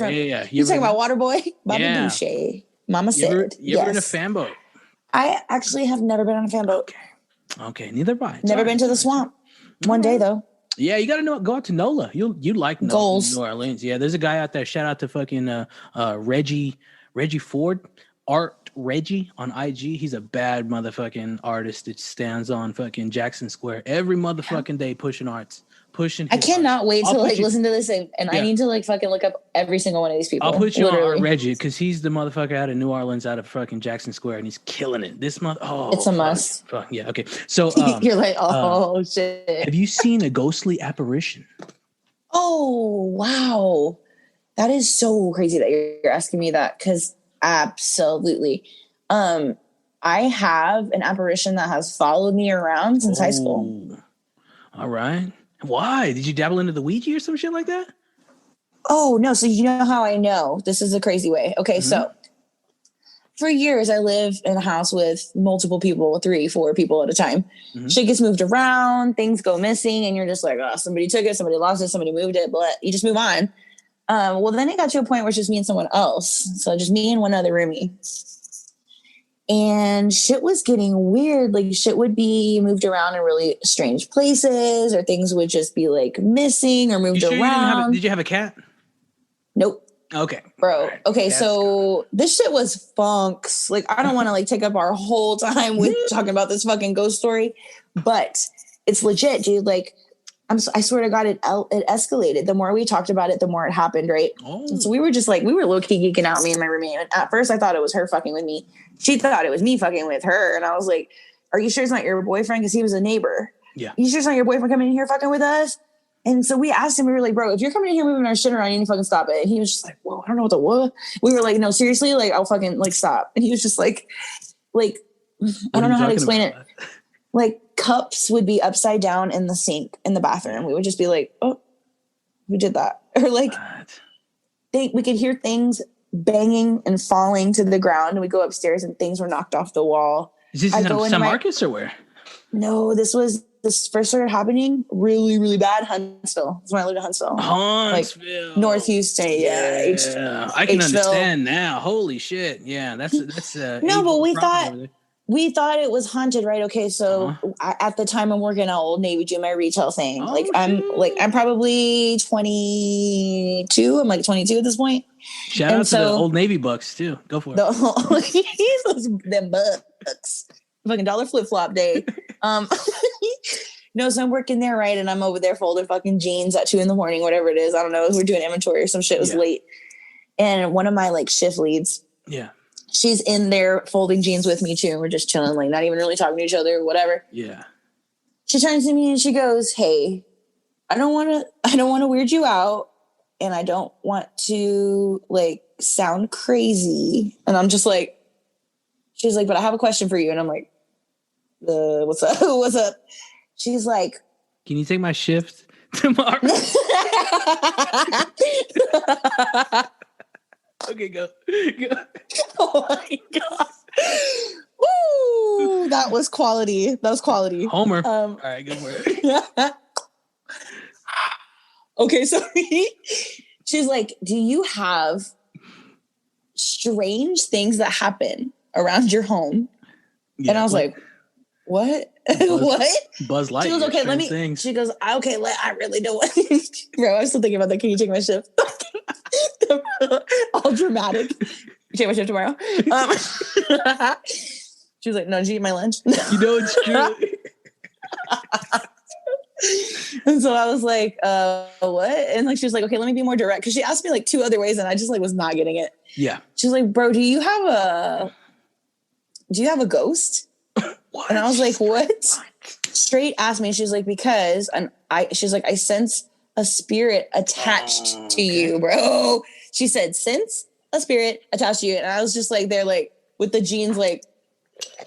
You talking about Waterboy? Bobby Boucher. Mama said. You ever in a fan boat? I actually have never been on a fan boat. Okay. Neither have I. Never been to the swamp. One day, though. Yeah, you got to go out to NOLA. You like NOLA, New Orleans. Yeah, there's a guy out there. Shout out to fucking Reggie Ford, Art Reggie on IG. He's a bad motherfucking artist that stands on fucking Jackson Square every motherfucking day pushing arts. I cannot wait to listen to this and I need to fucking look up every single one of these people. I'll put you on Art Reggie because he's the motherfucker out of New Orleans, out of fucking Jackson Square, and he's killing it. This month, it's a must. Fuck yeah, okay. So you're like, shit. Have you seen a ghostly apparition? Oh wow, that is so crazy that you're asking me that because absolutely, I have an apparition that has followed me around since high school. All right. Why? Did you dabble into the Ouija or some shit like that? Oh, no. So you know how I know? This is a crazy way. Okay, so for years, I lived in a house with multiple people, 3, 4 people at a time. Shit gets moved around, things go missing, and you're just like, oh, somebody took it, somebody lost it, somebody moved it, but you just move on. Well, then it got to a point where it's just me and someone else. So just me and one other roomie. And shit was getting weird. Like shit would be moved around in really strange places, or things would just be like missing or moved around. Did you have a cat? Nope. Okay. Bro. Okay. So this shit was funks. Like, I don't want to take up our whole time with talking about this fucking ghost story, but it's legit, dude. Like, I swear to God, it escalated. The more we talked about it, the more it happened, right? Oh. And so we were just we were low-key geeking out, me and my roommate. And at first, I thought it was her fucking with me. She thought it was me fucking with her. And I was like, are you sure it's not your boyfriend? Because he was a neighbor. Yeah. You sure it's not your boyfriend coming in here fucking with us? And so we asked him, we were like, bro, if you're coming in here moving our shit around, you need to fucking stop it. And he was just like, whoa, I don't know what. We were like, no, seriously? I'll fucking stop. And he was just like, I don't know how to explain it. Cups would be upside down in the sink in the bathroom. We would just be like, oh, who did that? Or we could hear things banging and falling to the ground. And we go upstairs and things were knocked off the wall. Is this in San Marcos or where? No, this first started happening really, really bad. Huntsville. That's when I lived in Huntsville. Huntsville. North Houston. Yeah. I can understand now. Holy shit. Yeah. That's no, but we thought it was haunted, right? Okay, so at the time I'm working at Old Navy doing my retail thing. I'm probably 22. I'm 22 at this point. Shout out to the Old Navy bucks too. Go for it. Them bucks. Fucking dollar flip flop day. No, so I'm working there, right? And I'm over there folding fucking jeans at 2 a.m, whatever it is. I don't know. We're doing inventory or some shit. It was late, and one of my shift leads. Yeah. she's in there folding jeans with me too. And we're just chilling, like not even really talking to each other, whatever. Yeah. She turns to me and she goes, "Hey, I don't want to weird you out. And I don't want to like sound crazy." And I'm just like, she's like, "But I have a question for you." And I'm like, what's up? What's up? She's like, "Can you take my shift tomorrow?" Okay, go. Oh my God. Woo! That was quality. Homer. All right, go for it. Okay, so she's like, "Do you have strange things that happen around your home?" Yeah, and I was like, "What? What?" Buzz Lightyear. She goes, "Okay, let me." Things. She goes, "Okay, I really don't want." Bro, I was still thinking about that. Can you take my shift? All dramatic. You take my shift tomorrow. She was like, "No, did you eat my lunch?" You know it's true. And so I was like, what? And like she was like, "Okay, let me be more direct." Because she asked me like 2 other ways and I just like was not getting it. Yeah. She was like, "Bro, do you have a ghost?" What? And I was like, "What?" Straight asked me. She's like, "Because," and she's like, "I sense a spirit attached to you, bro." She said, "Sense a spirit attached to you." And I was just like, they're like with the jeans, like,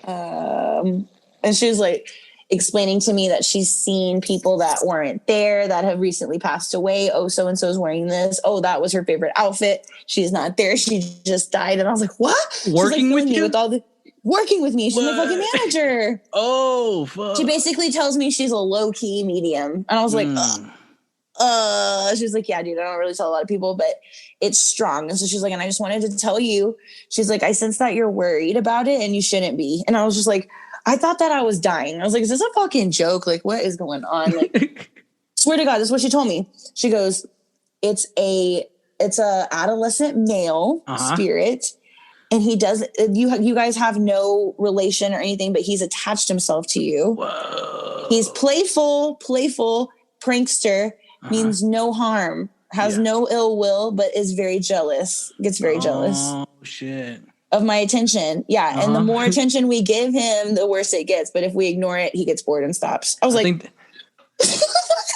and she was like explaining to me that she's seen people that weren't there that have recently passed away. "Oh, so-and-so's wearing this. Oh, that was her favorite outfit. She's not there. She just died." And I was like, "What?" Working with you? Working with me. She's my fucking manager. Oh, fuck. She basically tells me she's a low-key medium. And I was like, she's like, "Yeah, dude, I don't really tell a lot of people, but it's strong." And so she's like, "And I just wanted to tell you," she's like, "I sense that you're worried about it and you shouldn't be." And I was just like, I thought that I was dying. I was like, "Is this a fucking joke? Like, what is going on?" Like, swear to God, this is what she told me. She goes, it's a adolescent male spirit. And he does, you guys have no relation or anything, but he's attached himself to you. Whoa. He's playful, prankster, means no harm, has no ill will, but is very jealous, gets very jealous. Oh, shit. Of my attention. Yeah. And the more attention we give him, the worse it gets. But if we ignore it, he gets bored and stops. I was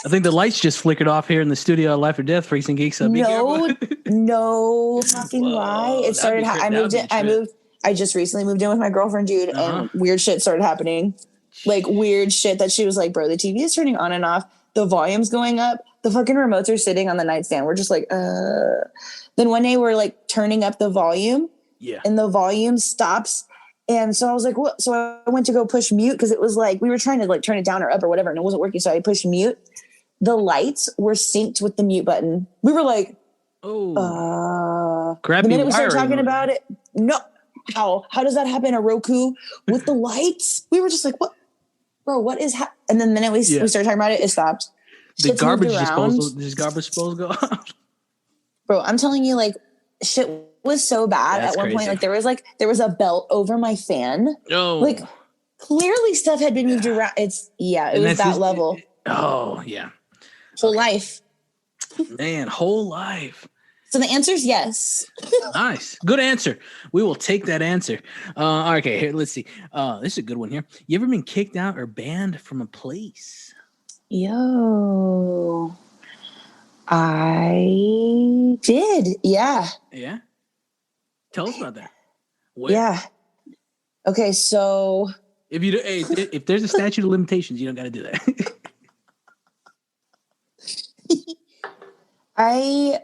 I think the lights just flickered off here in the studio. Life or Death, Freaks and Geeks. So no fucking lie. It started. I just recently moved in with my girlfriend, dude, and weird shit started happening. Like weird shit that she was like, "Bro, the TV is turning on and off. The volume's going up. The fucking remotes are sitting on the nightstand." We're just like, Then one day we're like turning up the volume. Yeah. And the volume stops. And so I was like, "What?" So I went to go push mute because it was like we were trying to like turn it down or up or whatever, and it wasn't working. So I pushed mute. The lights were synced with the mute button. We were like, crappy. The minute we started talking about it, no. How does that happen? A Roku with the lights? We were just like, "What, bro? What is?" And then the minute we started talking about it, it stopped. The garbage disposal. Does garbage disposal go off? Bro, I'm telling you, like, shit was so bad. That's at one point. Like there was a belt over my fan. Oh, like clearly stuff had been moved around. It was that level. Whole life. Man, whole life. So the answer is yes. Nice. Good answer. We will take that answer. Okay, here, let's see. This is a good one here. You ever been kicked out or banned from a place? Yo. I did. Yeah. Yeah? Tell us about that. Where? Yeah. Okay, so if there's a statute of limitations, you don't got to do that. I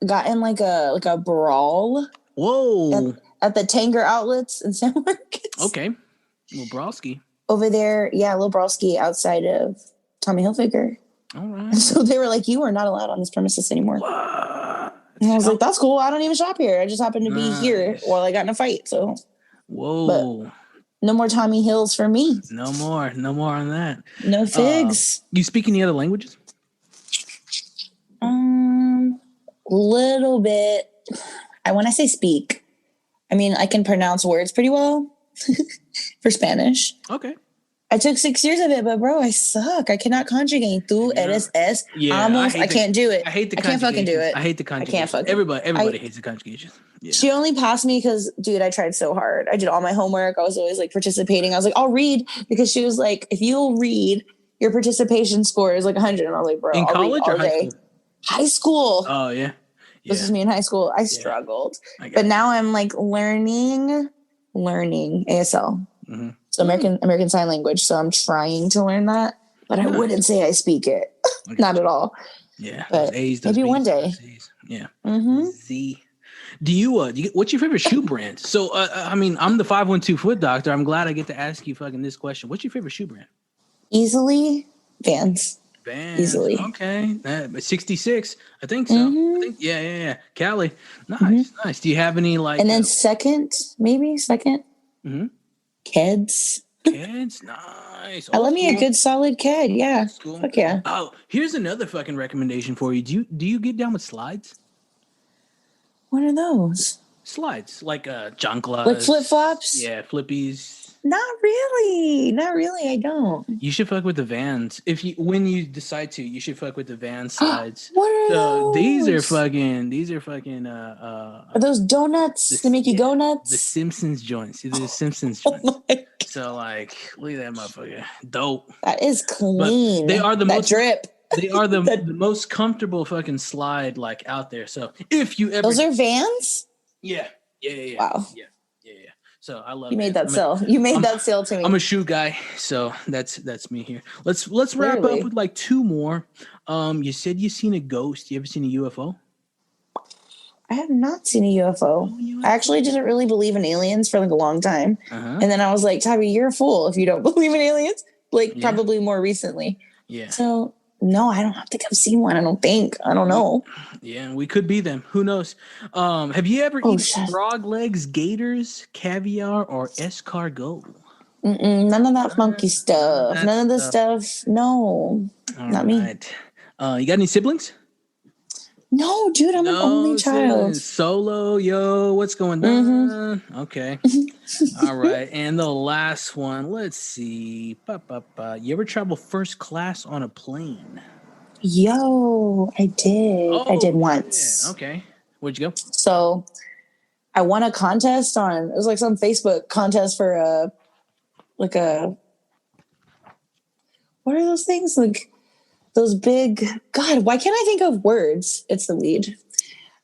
got in like a brawl. Whoa! At the Tanger outlets in San Marcos. Okay, little brawski over there. Yeah, little brawski outside of Tommy Hilfiger. All right. And so they were like, "You are not allowed on this premises anymore." What? And I was like, "That's cool. I don't even shop here. I just happened to be here while I got in a fight." So, whoa. No more Tommy Hills for me. No more on that. No figs. You speak any other languages? Little bit. When I say speak, I mean I can pronounce words pretty well for Spanish. Okay. I took 6 years of it, but bro, I suck. I cannot conjugate. Tú eres es. Amos. I can't do it. I hate the I can't fucking do it. I hate the I conjugation. can't fucking. Everybody hates the conjugation. Yeah. She only passed me because, dude, I tried so hard. I did all my homework. I was always like participating. I was like, I'll read, because she was like, if you'll read, your participation score is like 100. And I was like, bro, In I'll college read all or high day. school? High school. Oh yeah. This is me in high school. I struggled, but now I'm like learning ASL. Mm-hmm. So American Sign Language. So I'm trying to learn that, but I wouldn't say I speak it. Not at all. Yeah. But A's, maybe one day. Yeah. Mm-hmm. Z. Do you what's your favorite shoe brand? So I mean, I'm the 512 foot doctor. I'm glad I get to ask you fucking this question. What's your favorite shoe brand? Easily Vans. Easily. Okay. 66. I think so. Mm-hmm. I think yeah. Cali. Nice. Do you have any like? And then second. Mm-hmm. Keds. Nice. I love me a good solid ked. Yeah. Fuck yeah. Oh, here's another fucking recommendation for you. Do you get down with slides? What are those? Slides, like chanclas. Like flip flops? Yeah, flippies. Not really. I don't. You should fuck with the Vans. When you decide to, you should fuck with the Vans slides. What are those? These are fucking are those donuts that make you go nuts? The Simpsons joints. These are the Simpsons joints. Oh my God. So like, look at that motherfucker. Dope. That is clean. But they are the most drip. They are the most comfortable fucking slide like out there. So if you ever, those are Vans. Yeah. Wow. Yeah. So I love you made that sale. You made that sale to me. I'm a shoe guy, so that's me here. Let's wrap up with like two more. You said you seen a ghost. You ever seen a UFO? I have not seen a UFO. I actually didn't really believe in aliens for like a long time, and then I was like, Tabby, you're a fool if you don't believe in aliens. Probably more recently. Yeah. So no, I don't think I've seen one. I don't know. Yeah, we could be them. Who knows? Have you ever eaten frog legs, gators, caviar, or escargot? None of that funky stuff. None of the stuff. No, not me. You got any siblings? No, dude, I'm an only child. Solo, yo, what's going on? Mm-hmm. Okay. All right. And the last one, let's see. You ever travel first class on a plane? Yo, I did. I did once. Yeah. Okay. Where'd you go? So I won a contest it was like some Facebook contest for what are those things? Like those big, God, why can't I think of words? It's the weed.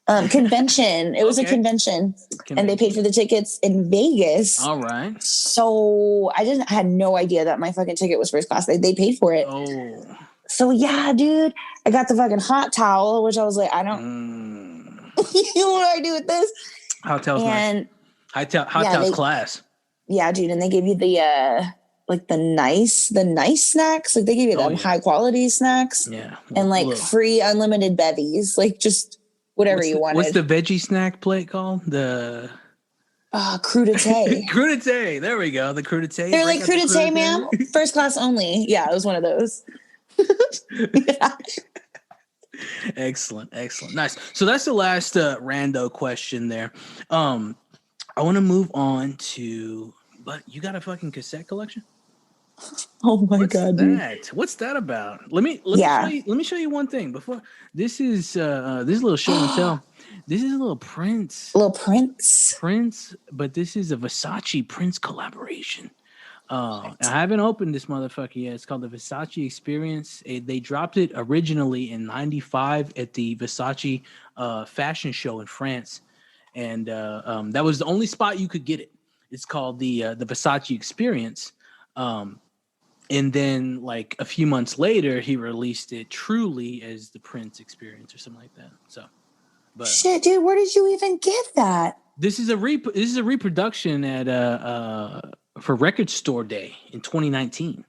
Convention. It was a convention, and they paid for the tickets in Vegas. All right. So I had no idea that my fucking ticket was first class. They paid for it. Oh. So yeah, dude, I got the fucking hot towel, which I was like, I don't. You know what I do with this? Hot towel's nice. Hot towel's class. Yeah, dude, and they gave you the nice snacks. Like they gave you them high quality snacks. Yeah, and like free unlimited bevies, like just whatever you wanted. What's the veggie snack plate called? The crudité. Crudité. There we go. The crudité. They're like crudité, ma'am. First class only. Yeah, it was one of those. Yeah. Excellent. Nice. So that's the last rando question there. I want to move on to, but you got a fucking cassette collection? Oh my God, dude. What's that about? Let me show you one thing before. This is a little show and tell. This is a little Prince. Prince, but this is a Versace Prince collaboration. I haven't opened this motherfucker yet. It's called the Versace Experience. They dropped it originally in '95 at the Versace fashion show in France, and that was the only spot you could get it. It's called the Versace Experience. And then like a few months later, he released it truly as the Prince Experience or something like that. So, but shit, dude, where did you even get that? This is a reproduction at for Record Store Day in 2019.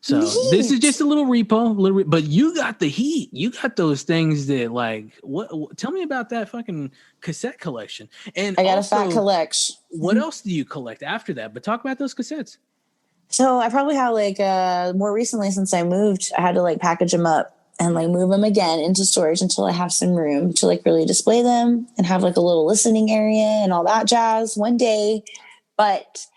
So this is just a little repo, but you got the heat. You got those things that like what tell me about that fucking cassette collection. And I got a fat collection. What else do you collect after that? But talk about those cassettes. So I probably have like more recently since I moved, I had to like package them up and like move them again into storage until I have some room to like really display them and have like a little listening area and all that jazz one day. But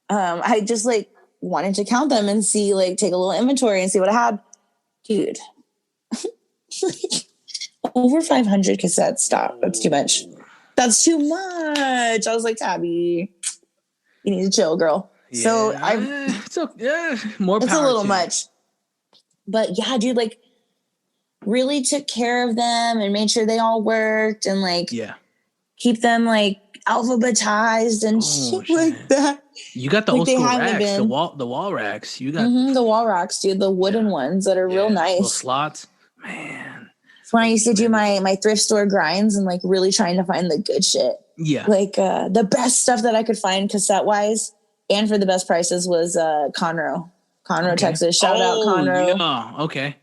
I just like wanted to count them and see, like, take a little inventory and see what I had. Dude, over 500 cassettes. Stop. That's too much. That's too much. I was like, Tabby, you need to chill, girl. Yeah, so more power. It's a little to much. But yeah, dude, like, really took care of them and made sure they all worked and, like, keep them, like, alphabetized and shit like that. You got the like old school racks, the wall racks. You got the wall racks, dude, the wooden ones that are real nice. Little slots. Man. It's when I used to do my thrift store grinds and, like, really trying to find the good shit. Yeah. Like, the best stuff that I could find cassette wise and for the best prices was Conroe, Texas. Shout out Conroe. Yeah. Okay.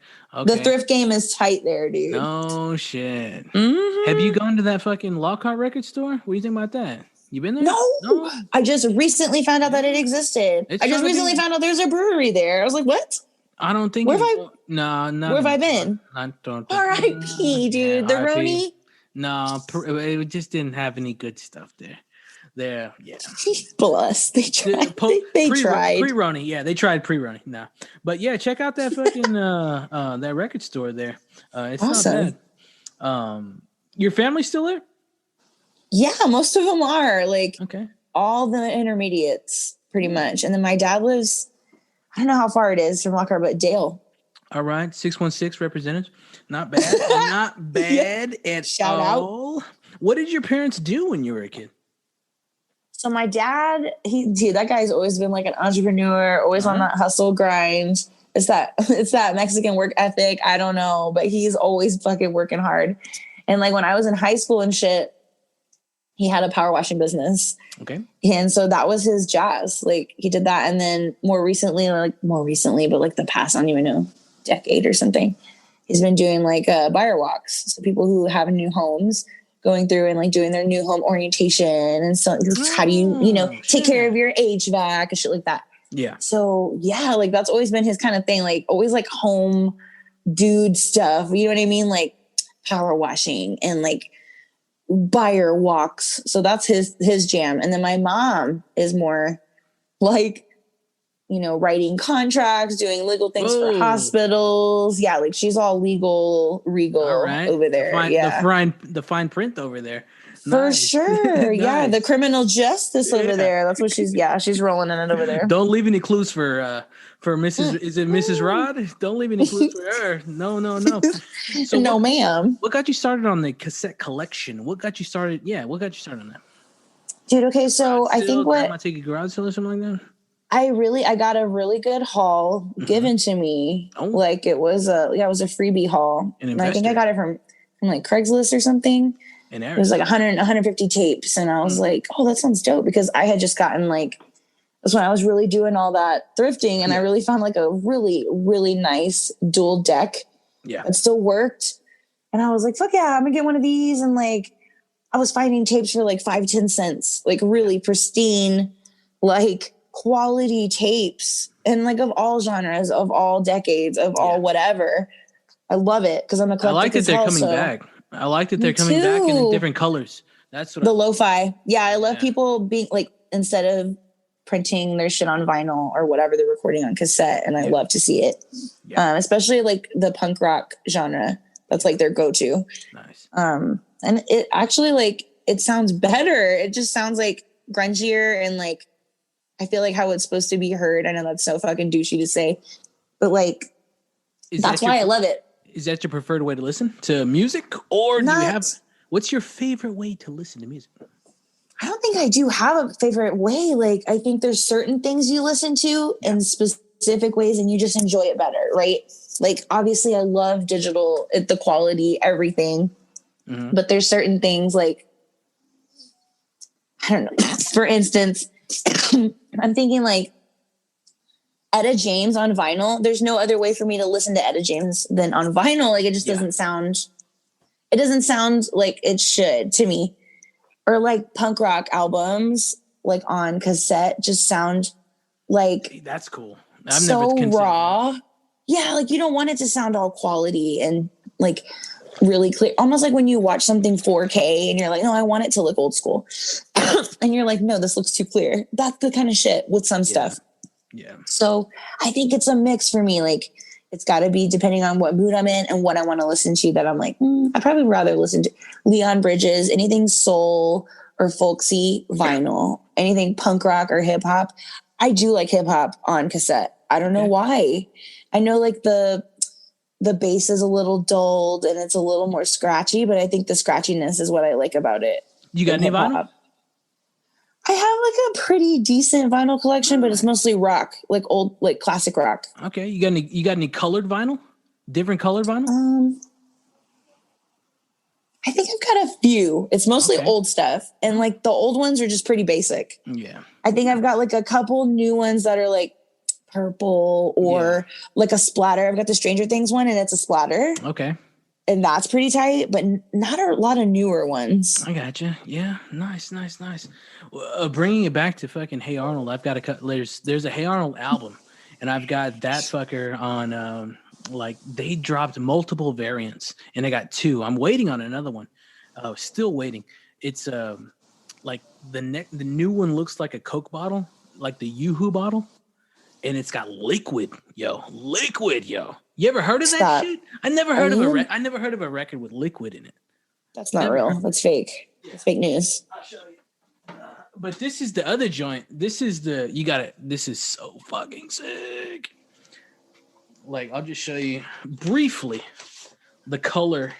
The thrift game is tight there, dude. No shit. Mm-hmm. Have you gone to that fucking Lockhart record store? What do you think about that? You been there? No. I just recently found out that it existed. I just recently found out there's a brewery there. I was like, what? I don't think. Where have I been? I don't. R.I.P. Dude, the Roni. No, it just didn't have any good stuff there. Bless. They tried. They tried. Pre-Roni, they tried pre-Roni. No, but check out that fucking that record store there. It's awesome. Not bad. Your family still there? Yeah, most of them are, like, okay. All the intermediates, pretty much. And then my dad lives, I don't know how far it is from Lockhart, but Dale. All right, 616 representatives. Not bad. Not bad at Shout all. Out. What did your parents do when you were a kid? So my dad, that guy's always been, like, an entrepreneur, always on that hustle grind. It's that Mexican work ethic. I don't know, but he's always fucking working hard. And, like, when I was in high school and shit, he had a power washing business. Okay. And so that was his jazz. Like, he did that. And then more recently, but like the past, I don't even know, decade or something, he's been doing, like, buyer walks. So people who have new homes going through and, like, doing their new home orientation. And so how do you take care of your HVAC and shit like that. Yeah. So yeah, like, that's always been his kind of thing. Like, always, like, home dude stuff. You know what I mean? Like, power washing and, like, buyer walks. So that's his jam. And then my mom is more like, writing contracts, doing legal things for hospitals. Yeah, like, she's all regal over there. The fine print over there. For sure. Nice. Yeah, the criminal justice over there. That's what she's rolling in it over there. Don't leave any clues for Mrs. Is it Mrs. Rod? Don't leave any clues for her. No. So no, ma'am. What got you started on the cassette collection? What got you started? Yeah, what got you started on that? Dude, okay, so I think Grandma take a garage sale or something like that? I got a really good haul given to me. Oh. Like, it was a freebie haul. And I think I got it from like Craigslist or something. And it was like 150 tapes. And I was like, oh, that sounds dope, because I had just gotten, like, that's when I was really doing all that thrifting, and I really found, like, a really, really nice dual deck. Yeah. It still worked. And I was like, fuck yeah, I'm gonna get one of these. And, like, I was finding tapes for like 5-10 cents, like, really pristine, like, quality tapes, and, like, of all genres, of all decades, of all whatever. I love it, because I'm a collector. I like that they're coming back. I like that they're coming back in different colors. That's what the lo-fi. Yeah, I love people being, like, instead of printing their shit on vinyl or whatever, they're recording on cassette, and I love to see it. Yeah. Especially, like, the punk rock genre. That's, like, their go-to. Nice. And it actually, like, it sounds better. It just sounds, like, grungier, and, like, I feel like how it's supposed to be heard. I know that's so fucking douchey to say, but, like, that's why I love it. Is that your preferred way to listen to music? Or do you have, what's your favorite way to listen to music? I don't think I do have a favorite way. Like, I think there's certain things you listen to in specific ways and you just enjoy it better, right? Like, obviously I love digital, the quality, everything. Mm-hmm. But there's certain things, like, I don't know. For instance, I'm thinking, like, Etta James on vinyl. There's no other way for me to listen to Etta James than on vinyl. Like, it just doesn't sound like it should to me. Or, like, punk rock albums, like, on cassette just sound like, that's cool. I've so never raw. That. Yeah, like, you don't want it to sound all quality and, like, really clear. Almost like when you watch something 4K and you're like, no, I want it to look old school. And you're like, no, this looks too clear. That's the kind of shit with some stuff. Yeah. So I think it's a mix for me. Like, it's got to be depending on what mood I'm in and what I want to listen to, that I'm like, I'd probably rather listen to Leon Bridges, anything soul or folksy vinyl, anything punk rock or hip hop. I do like hip hop on cassette. I don't know why. I know like the bass is a little dulled and it's a little more scratchy, but I think the scratchiness is what I like about it. You got any vinyl? I have like a pretty decent vinyl collection, but it's mostly rock, like old, like classic rock. Okay. You got any colored vinyl? Different colored vinyl? I think I've got a few. It's mostly old stuff. And like the old ones are just pretty basic. Yeah. I think I've got like a couple new ones that are like purple or like a splatter. I've got the Stranger Things one and it's a splatter. Okay. And that's pretty tight, but not a lot of newer ones. I gotcha. Yeah. Nice. Bringing it back to fucking Hey Arnold, I've got there's a Hey Arnold album, and I've got that fucker on, like they dropped multiple variants, and I got 2. I'm waiting on another one. Still waiting. It's like the new one looks like a Coke bottle, like the Yoo-Hoo bottle, and it's got liquid, yo. You ever heard of that shit? I never heard of a record with liquid in it. That's not real. That's fake. It's fake news. I'll show you. But this is the other joint. This is this is so fucking sick. Like, I'll just show you briefly the color.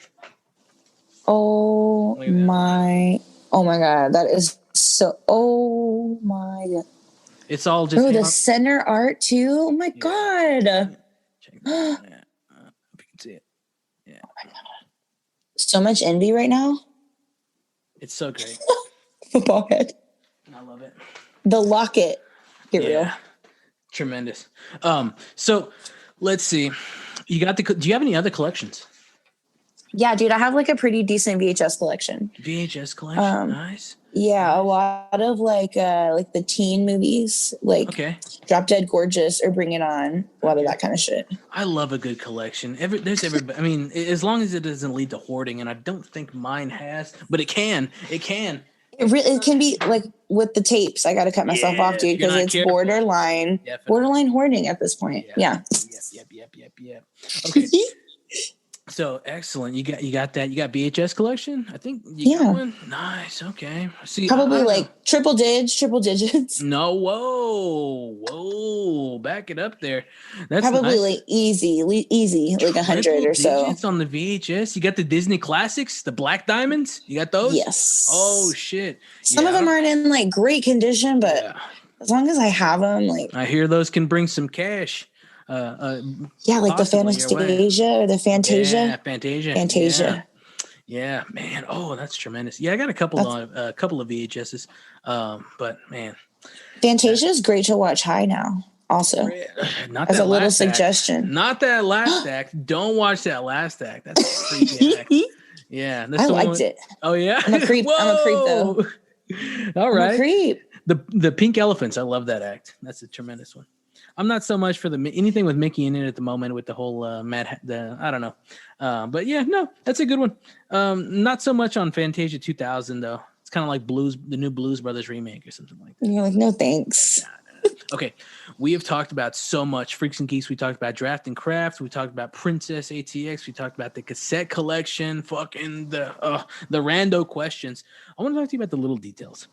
Oh my God. That is so, oh my God. It's all just. Oh, the center art too. Oh my God. Check that. Hope you can see it. Yeah. Oh my God. So much envy right now. It's so great. Football head. I love it. The locket. Get real. Tremendous. So let's see. Do you have any other collections? Yeah, dude, I have like a pretty decent VHS collection. VHS collection, nice. Yeah, nice. A lot of like the teen movies, like Drop Dead Gorgeous or Bring It On, a lot of that kind of shit. I love a good collection. I mean, as long as it doesn't lead to hoarding, and I don't think mine has, but it can. It can be like with the tapes. I got to cut myself off, dude, because it's borderline hoarding at this point. Yeah. Yep. Okay. So excellent. You got that. You got VHS collection? I think you got one. Nice. Okay. See, probably like triple digits. No, whoa. Back it up there. That's probably nice. Like easy, like 100 or so. It's on the VHS. You got the Disney classics, the Black Diamonds. You got those? Yes. Oh shit. Some of them aren't in like great condition, but as long as I have them, like I hear those can bring some cash. Like the Fantasia or the Fantasia. Yeah, Fantasia. Yeah, man. Oh, that's tremendous. Yeah, I got a couple of VHSs. But man, Fantasia is great to watch high now. Also, not as that a little last suggestion. Act. Not that last act. Don't watch that last act. That's a creepy act. Yeah, I liked it. Oh yeah, I'm a creep. I'm a creep though. All right, I'm a creep. The Pink Elephants. I love that act. That's a tremendous one. I'm not so much for anything with Mickey in it at the moment with the whole I don't know. But yeah, no, that's a good one. Not so much on Fantasia 2000 though. It's kind of like the new Blues Brothers remake or something like that. You're like, no thanks. No. Okay, we have talked about so much. Freaks and Geeks. We talked about Draft and Craft. We talked about Princess ATX. We talked about the cassette collection. Fucking the rando questions. I want to talk to you about the little details.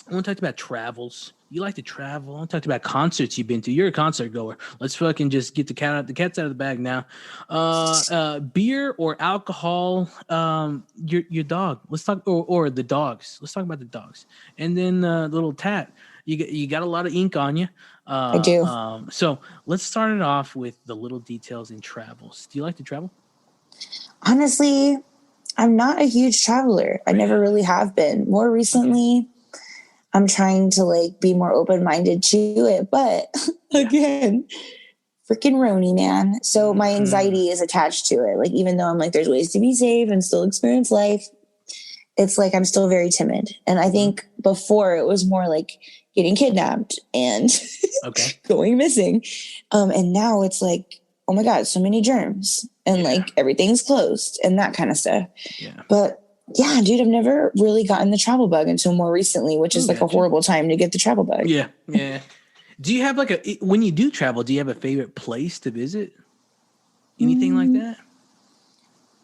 I want to talk about travels. You like to travel. I want to talk about concerts you've been to. You're a concert goer. Let's fucking just get the cat's out of the bag now. Beer or alcohol? Your dog. Let's talk or the dogs. Let's talk about the dogs. And then little Tat. You got a lot of ink on you. I do. So let's start it off with the little details in travels. Do you like to travel? Honestly, I'm not a huge traveler. I never really have been. More recently, I'm trying to like be more open-minded to it. But again, freaking Roni, man. So my anxiety is attached to it. Like, even though I'm like, there's ways to be safe and still experience life, it's like I'm still very timid. And I think before it was more like getting kidnapped and going missing. And now it's like, oh my God, so many germs and like everything's closed and that kind of stuff. Yeah. But yeah, dude, I've never really gotten the travel bug until more recently, which is like a horrible time to get the travel bug. Yeah. Do you have like when you do travel, do you have a favorite place to visit? Anything like that?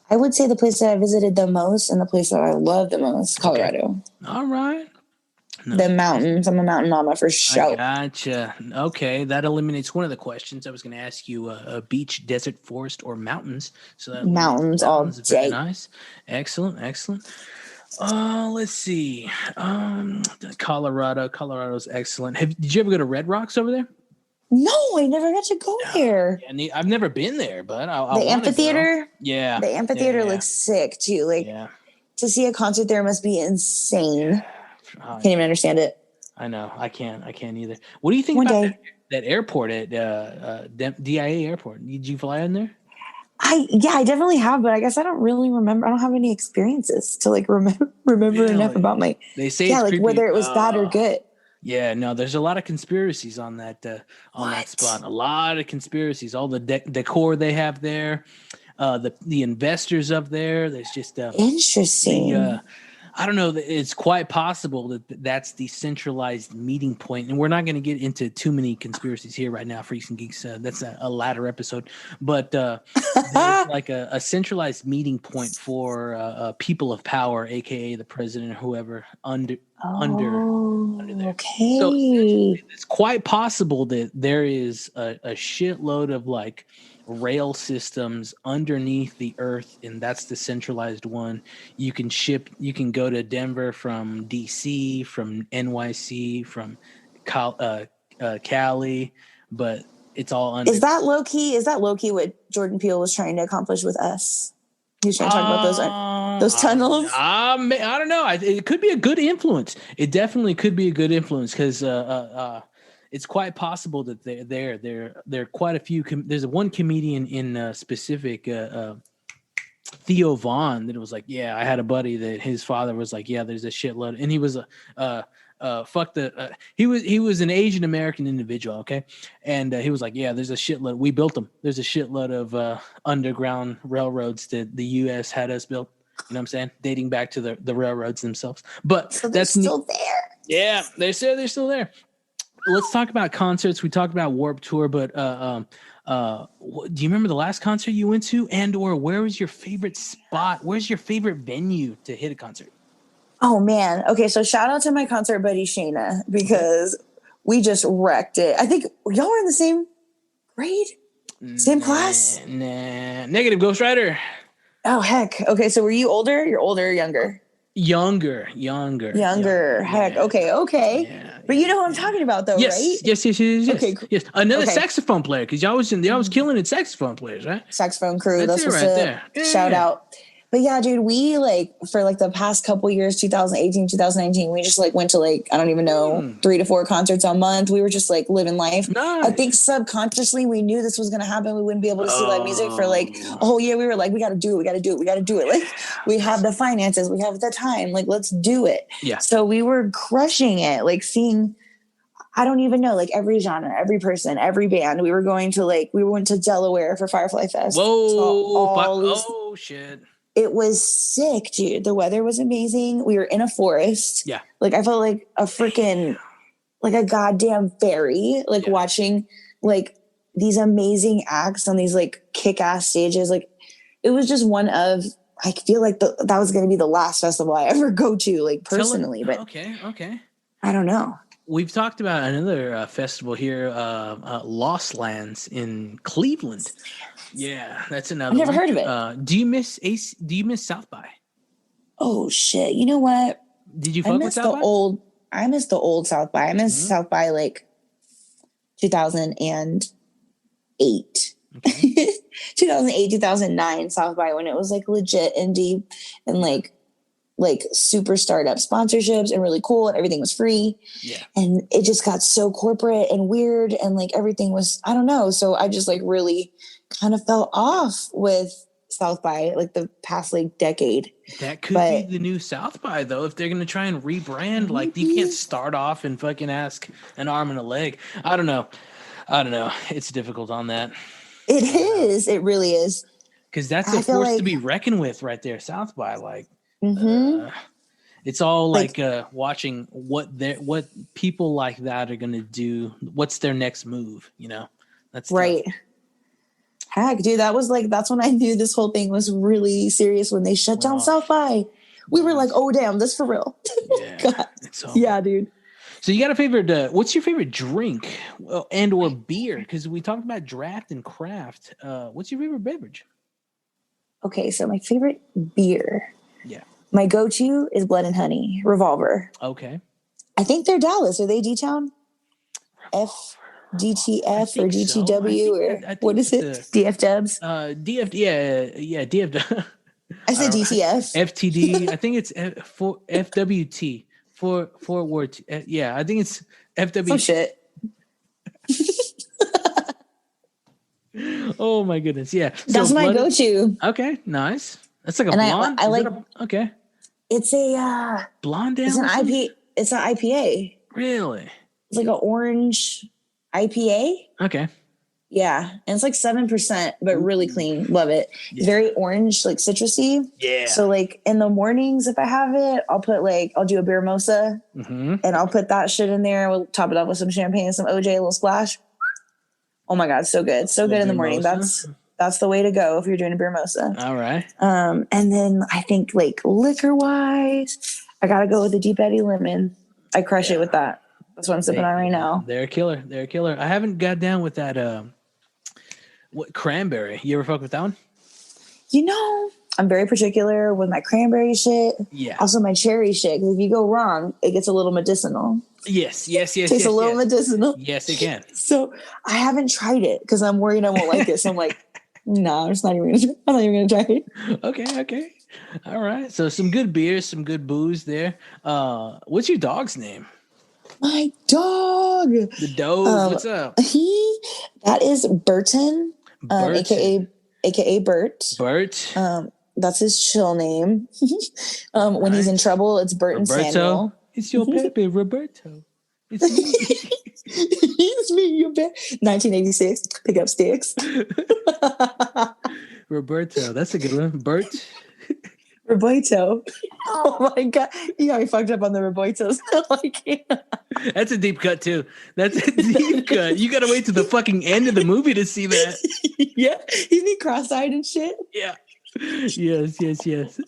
I would say the place that I visited the most and the place that I love the most, Colorado. Okay. All right. No. The mountains. I'm a mountain mama for sure. I gotcha. Okay, that eliminates one of the questions. I was going to ask you: a beach, desert, forest, or mountains. So that mountains all day. Very nice. Excellent. Let's see. Colorado's excellent. Did you ever go to Red Rocks over there? No, I never got to go there. Yeah, I've never been there, but the amphitheater. Yeah, the amphitheater looks sick too. Like to see a concert there must be insane. Can't even understand it. I know. I can't either. What do you think about that airport at DIA airport? Did you fly in there? I definitely have, but I guess I don't really remember. I don't have any experiences to like remember enough about my. They say it's like creepy. Whether it was bad or good. Yeah, no, there's a lot of conspiracies on that that spot. A lot of conspiracies. All the decor they have there, the investors up there. There's just interesting. I don't know. It's quite possible that that's the centralized meeting point, and we're not going to get into too many conspiracies here right now. Freaks and Geeks. That's a latter episode, but there's like a centralized meeting point for people of power, aka the president or whoever under there. Okay. So it's quite possible that there is a shitload of like rail systems underneath the earth, and that's the centralized one. You can go to Denver from DC, from NYC, from Cali, but it's all under. Is that low key what Jordan Peele was trying to accomplish with Us? He was trying to talk about those tunnels. I don't know. It could be a good influence. It definitely could be a good influence because it's quite possible that there are quite a few. There's one comedian in specific, Theo Vaughn, that was like, yeah, I had a buddy that his father was like, yeah, there's a shitload, and he was he was an Asian American individual, okay, and he was like, yeah, there's a shitload. We built them. There's a shitload of underground railroads that the U.S. had us built. You know what I'm saying? Dating back to the railroads themselves. But so that's still there. Yeah, they're still there. Let's talk about concerts. We talked about Warped Tour, but do you remember the last concert you went to, and or where was your favorite spot? Where's your favorite venue to hit a concert? Oh man. Okay, so shout out to my concert buddy Shayna, because we just wrecked it. I think y'all were in the same grade? Same class? Nah. Negative, Ghost Rider. Oh heck. Okay, so were you older? You're older or younger? Younger. Heck. Yeah. Okay. Yeah, but you know who I'm talking about, though, right? Yes. Okay. Yes. Another saxophone player, because y'all was killing it. Saxophone players, right? Saxophone crew. That's what's right there. Yeah. Shout out. But yeah, dude, we for the past couple years, 2018, 2019, we just went to I don't even know, 3 to 4 concerts a month. We were just living life. Nice. I think subconsciously we knew this was going to happen. We wouldn't be able to see live music for a whole year. We were we got to do it. We have the finances, we have the time. Let's do it. Yeah. So we were crushing it. Seeing, I don't even know, every genre, every person, every band. We were going to we went to Delaware for Firefly Fest. Whoa. Shit. It was sick, dude. The weather was amazing. We were in a forest. Yeah. I felt like a freaking, a goddamn fairy, watching these amazing acts on these kick-ass stages. It was just one of, I feel like that was going to be the last festival I ever go to, personally. But okay. I don't know. We've talked about another festival here, Lost Lands in Cleveland. Yeah, that's another. I've never heard of it. Do you miss South by? Oh shit! You know what? Did you fuck with South by? I miss the old South by. I miss South by 2008. Okay. 2008, 2009 South by, when it was legit indie and super startup sponsorships and really cool, and everything was free. Yeah. And it just got so corporate and weird, and everything was, I don't know. So I just really kind of fell off with South by the past decade. That could be the new South by, though, if they're going to try and rebrand. You can't start off and fucking ask an arm and a leg. I don't know. It's difficult on that. It is. It really is. Because that's a force to be reckoned with right there, South by. It's all like watching what people like that are gonna do. What's their next move? You know, that's right. tough. Heck, dude, that's when I knew this whole thing was really serious when they shut down South by. We were like, oh damn, this for real. Yeah, God. so, yeah, dude. So you got a favorite? What's your favorite drink and or beer? Because we talked about draft and craft. What's your favorite beverage? Okay, so my favorite beer. Yeah. My go-to is Blood and Honey Revolver. Okay. I think they're Dallas. Are they D-Town? DTF or DTW or what is it? DF Dubs? DF, yeah, DF. I said DTF. FTD. I think it's for FWT. Fort Worth. Yeah, I think it's FWT. Some shit. Oh my goodness, yeah. That's my go-to. Okay, nice. That's like a blonde. I like. Okay. It's a blonde ale. It's an IPA. It's an IPA. Really? It's like an orange IPA. Okay. Yeah, and it's like 7%, but really clean. Love it. Yeah. Very orange, like citrusy. Yeah. So like in the mornings, if I have it, I'll do a beer mimosa, and I'll put that shit in there. We'll top it up with some champagne, some OJ, a little splash. Oh my god, so good, so good in the morning. That's the way to go if you're doing a beer mimosa. All right. And then I think like liquor wise, I gotta go with the Deep Eddy Lemon. I crush it with that. That's what I'm sipping on right now. They're a killer. I haven't got down with that. What cranberry? You ever fuck with that one? You know, I'm very particular with my cranberry shit. Yeah. Also my cherry shit. Because if you go wrong, it gets a little medicinal. Yes. Tastes a little medicinal. Yes, it can. So I haven't tried it because I'm worried I won't like it. So I'm like, no, I'm not even gonna try it. Okay. All right. So some good beers, some good booze there. What's your dog's name? My dog. The dog. What's up? That is Burton. AKA Bert. Bert. That's his chill name. When he's in trouble, it's Burton Samuel. It's your baby, Roberto. It's me. It's me, you bet. 1986, pick up sticks. Roberto, that's a good one. Bert. Roberto. Oh my god, you got me fucked up on the Robertos. That's a deep cut too. That's a deep cut. You gotta wait to the fucking end of the movie to see that. Yeah, he's me cross-eyed and shit. Yeah. Yes.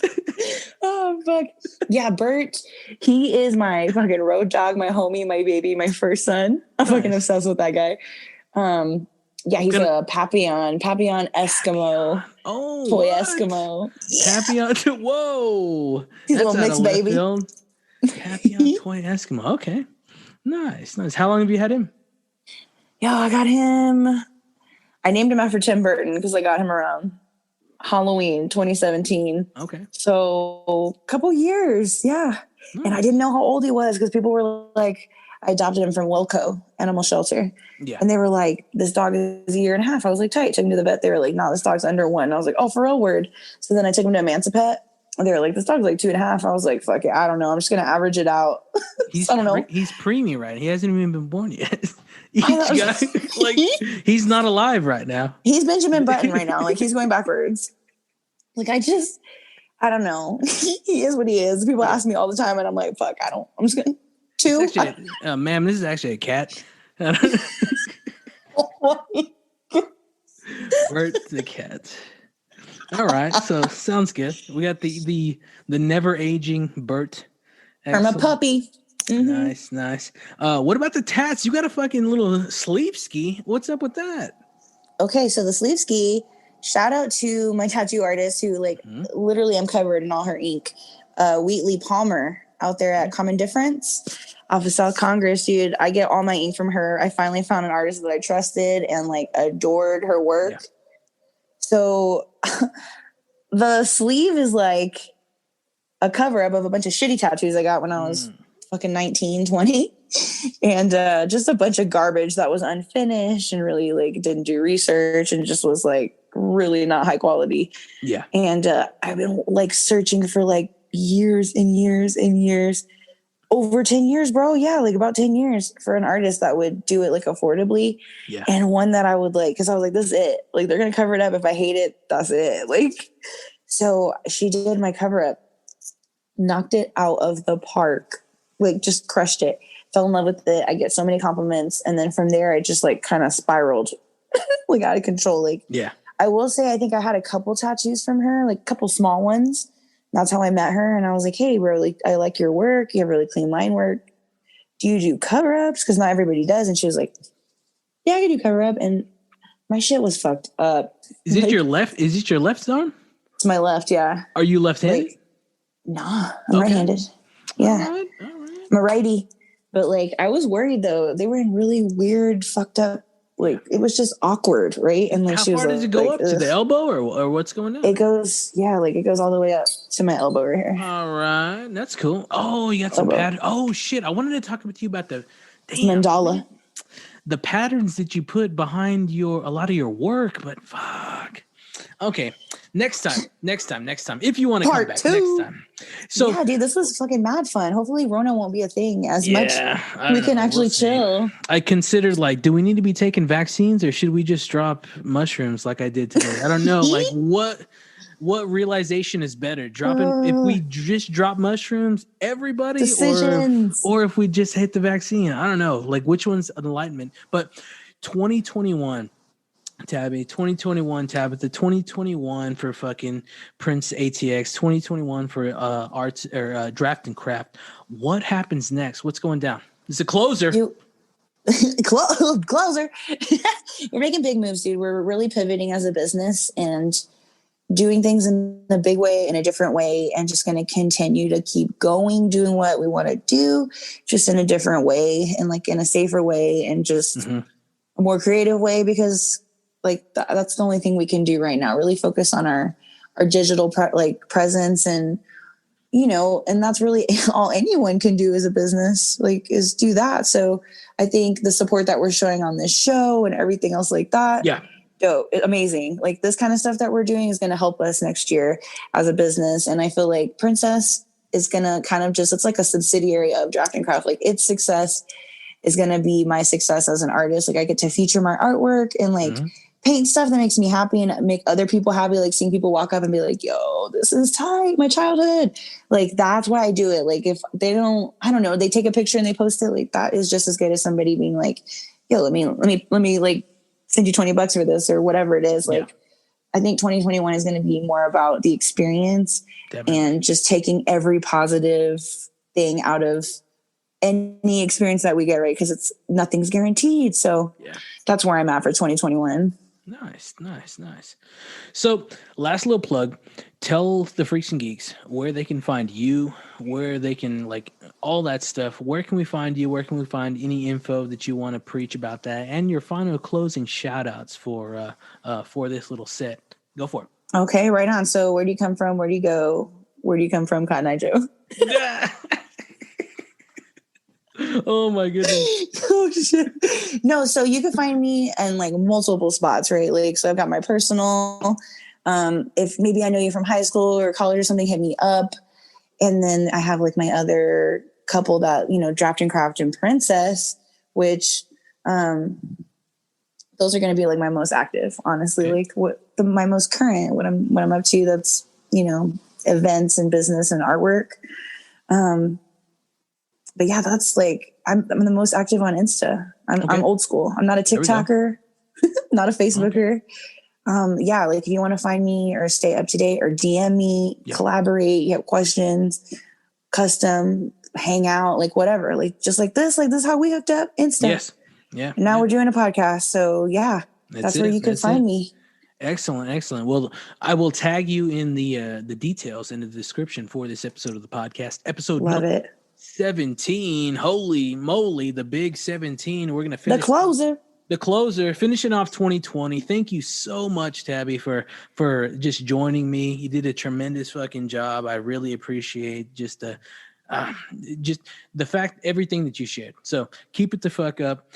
Oh fuck. Yeah, Bert. He is my fucking road dog, my homie, my baby, my first son. I'm fucking obsessed with that guy. Yeah, he's a Papillon Eskimo. Oh, toy Eskimo. Papillon. Whoa, he's a little mixed baby. Papillon toy Eskimo. Okay, nice. How long have you had him? Yeah, I got him. I named him after Tim Burton because I got him around Halloween 2017. Okay, so a couple years. Yeah, and I didn't know how old he was because people were like, I adopted him from Wilco Animal Shelter. Yeah. And they were like, this dog is a year and a half. I was like, tight. Took him to the vet. They were like, no, this dog's under 1. And I was like, oh, for real, word. So then I took him to Emancipet. And they were like, this dog's like 2.5. I was like, fuck it. I don't know. I'm just going to average it out. I don't know. He's preemie, right? He hasn't even been born yet. He's not alive right now. He's Benjamin Button right now. Like he's going backwards. Like I don't know. He is what he is. People ask me all the time and I'm like, fuck, I'm just going to. 2. Ma'am, this is actually a cat. Bert the cat. All right, so sounds good. We got the never aging Bert. From a puppy. Mm-hmm. Nice. What about the tats? You got a fucking little sleeve ski. What's up with that? Okay, so the sleeve ski. Shout out to my tattoo artist who literally I'm covered in all her ink. Wheatley Palmer out there at Common Difference off of South Congress, dude. I get all my ink from her. I finally found an artist that I trusted and adored her work. Yeah. So the sleeve is like a cover up of a bunch of shitty tattoos I got when I was fucking 19, 20. And just a bunch of garbage that was unfinished and really didn't do research and just was really not high quality. Yeah. And I've been searching for years and years and years, over 10 years, bro. Yeah, about 10 years for an artist that would do it affordably. Yeah. And one that I would because I was this is it. They're gonna cover it up. If I hate it, that's it. So she did my cover up. knocked it out of the park, like just crushed it. Fell in love with it. I get so many compliments, and then from there, I just like kind of spiraled, like out of control. Like, Yeah. I will say, I think I had a couple tattoos from her, like a couple small ones. That's how I met her, and I was like, "Hey, bro, like I like your work. You have really clean line work. Do you do cover ups? Because not everybody does." And she was like, "Yeah, I can do cover up." And my shit was fucked up. Is it your left? Is it your left arm? It's my left, yeah. Are you left-handed? Like, nah, I'm right-handed. Yeah. All right. I'm a righty. But like, I was worried though. They were in really weird, fucked up. Like, it was just awkward, right? And like, How she was far does it go like, up to the elbow, or what's going on? It goes, yeah, like it goes all the way up to my elbow right here. All right, that's cool. Oh, you got some pattern. Oh shit, I wanted to talk with you about the mandala. The patterns that you put behind a lot of your work, but fuck. Okay, next time. If you want to come back next time. So yeah, dude, this was fucking mad fun. Hopefully Rona won't be a thing as much. We can actually chill. I considered, like, do we need to be taking vaccines, or should we just drop mushrooms like I did today? I don't know. Like, what realization is better? If we just drop mushrooms, everybody, or if we just hit the vaccine? I don't know. Like, which one's enlightenment? But 2021. Tabby, 2021 Tabitha, 2021 for fucking Prince ATX, 2021 for arts or draft and craft. What happens next? What's going down? It's a closer. Closer. We're making big moves, dude. We're really pivoting as a business and doing things in a big way, in a different way, and just going to continue to keep going, doing what we want to do, just in a different way and like in a safer way and just a more creative way, because like that's the only thing we can do right now. Really focus on our digital presence, and and that's really all anyone can do as a business, like, is do that. So I think the support that we're showing on this show and everything else like that, dope, amazing. Like, this kind of stuff that we're doing is going to help us next year as a business. And I feel like Princess is going to kind of it's like a subsidiary of Draft and Craft. Like, its success is going to be my success as an artist. Like, I get to feature my artwork and like paint stuff that makes me happy and make other people happy. Like, seeing people walk up and be like, yo, this is tight, my childhood. Like, that's why I do it. Like, if they don't, I don't know, they take a picture and they post it, like, that is just as good as somebody being like, yo, let me like send you $20 for this or whatever it is. Like, I think 2021 is going to be more about the experience and just taking every positive thing out of any experience that we get, right? Because nothing's guaranteed. So that's where I'm at for 2021. Nice. So, last little plug. Tell the Freaks and Geeks where they can find you, where they can, like, all that stuff. Where can we find you? Where can we find any info that you want to preach about that? And your final closing shout outs for this little set. Go for it. Okay, right on. So, where do you come from? Where do you go? Where do you come from, Cotton Eye Joe? Oh my goodness. Oh shit. No, so you can find me in like multiple spots, right? Like, so I've got my personal, if maybe I know you from high school or college or something, hit me up. And then I have like my other couple that, Draft and Craft and Princess, which those are going to be like my most active, honestly. Okay. Like my most current, what I'm up to, that's, events and business and artwork. But yeah, that's like, I'm the most active on Insta. I'm old school. I'm not a TikToker, not a Facebooker. Okay. Like, if you want to find me or stay up to date or DM me, collaborate, you have questions, custom, hang out, like whatever, like just like this is how we hooked up, Insta. Yes. Yeah. And now we're doing a podcast. So that's where you can find me. Excellent. Well, I will tag you in the details in the description for this episode of the podcast. Love it. 17. Holy moly, the big 17. We're gonna finish the closer, finishing off 2020. Thank you so much, Tabby, for just joining me. You did a tremendous fucking job. I really appreciate just the fact, everything that you shared. So keep it the fuck up.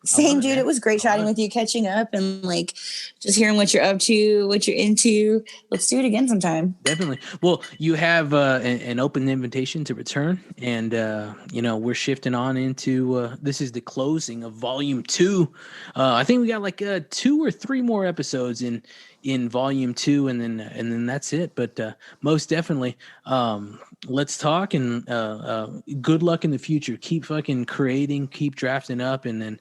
Same, dude. man. It was great chatting with you, catching up, and like just hearing what you're up to, what you're into. Let's do it again sometime. Definitely. Well, you have an open invitation to return, and we're shifting on into this is the closing of Volume 2. I think we got like 2 or 3 more episodes in Volume 2, and then that's it. But most definitely, let's talk, and good luck in the future. Keep fucking creating, keep drafting up, and then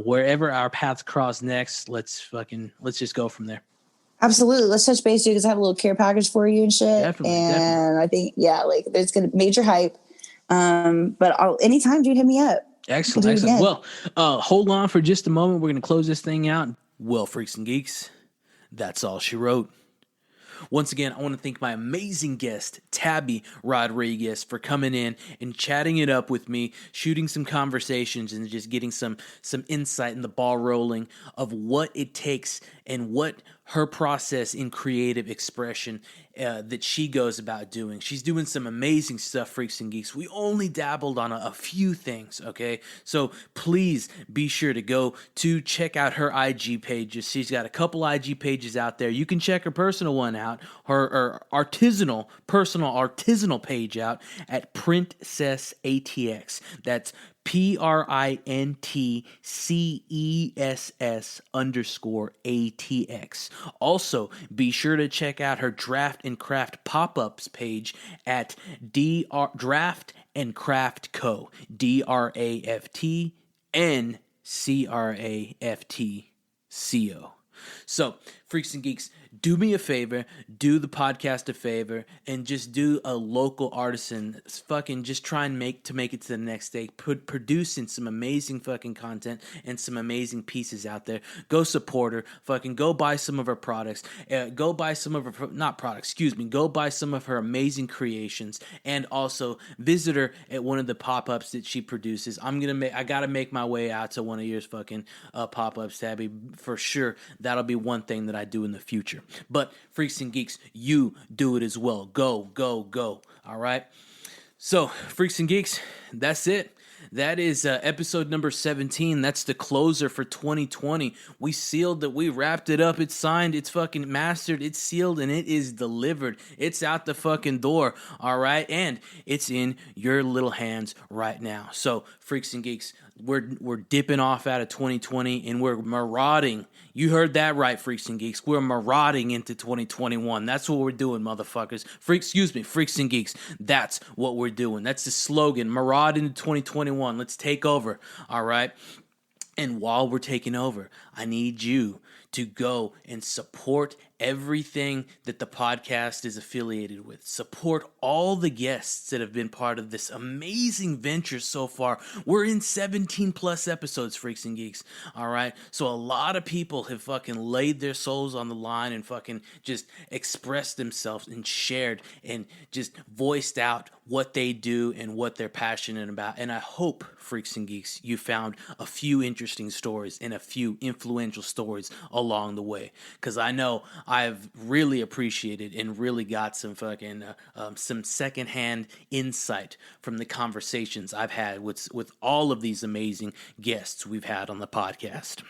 wherever our paths cross next, let's just go from there. Absolutely. Let's touch base, dude, because I have a little care package for you and shit. Definitely. I think, like there's gonna be major hype. But anytime, dude, hit me up. Excellent. Well, hold on for just a moment. We're gonna close this thing out. Well, Freaks and Geeks, that's all she wrote. Once again, I want to thank my amazing guest, Tabby Rodriguez, for coming in and chatting it up with me, shooting some conversations, and just getting some insight in the ball rolling of what it takes and what her process in creative expression that she goes about doing. She's doing some amazing stuff, Freaks and Geeks. We only dabbled on a few things, okay? So please be sure to go to check out her IG pages. She's got a couple IG pages out there. You can check her personal one out, her personal artisanal page out at Princess ATX. That's PRINTCESS_ATX. Also, be sure to check out her Draft and Craft pop-ups page at Draft and Craft Co. DRAFTNCRAFTCO. So, Freaks and Geeks, do me a favor, do the podcast a favor, and just do a local artisan. Fucking just try and make it to the next day. Producing some amazing fucking content and some amazing pieces out there. Go support her. Fucking go buy some of her products. Go buy some of her, go buy some of her amazing creations, and also visit her at one of the pop-ups that she produces. I gotta make my way out to one of yours fucking pop-ups, Tabby, for sure. That'll be one thing that I do in the future. But Freaks and Geeks, you do it as well. Go, go, go. All right. So, Freaks and Geeks, that's it. That is episode number 17. That's the closer for 2020. We sealed it. We wrapped it up. It's signed. It's fucking mastered. It's sealed, and it is delivered. It's out the fucking door. All right, and it's in your little hands right now. So, Freaks and Geeks, we're dipping off out of 2020, and we're marauding. You heard that right, Freaks and Geeks. We're marauding into 2021. That's what we're doing, motherfuckers. Freaks and Geeks. That's what we're doing. That's the slogan. Maraud into 2021. Let's take over. All right. And while we're taking over, I need you to go and support everything that the podcast is affiliated with. Support all the guests that have been part of this amazing venture so far. We're in 17 plus episodes, Freaks and Geeks. All right. So a lot of people have fucking laid their souls on the line and fucking just expressed themselves and shared and just voiced out what they do and what they're passionate about. And I hope, Freaks and Geeks, you found a few interesting stories and a few influential stories along the way. Because I know I've really appreciated and really got some fucking some secondhand insight from the conversations I've had with all of these amazing guests we've had on the podcast.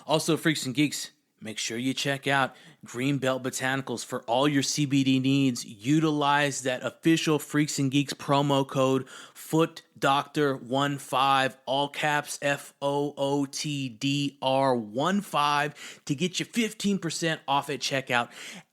Also, Freaks and Geeks, make sure you check out Greenbelt Botanicals for all your CBD needs. Utilize that official Freaks and Geeks promo code FOOTDoctor15, all caps FOOTDR15, to get you 15% off at checkout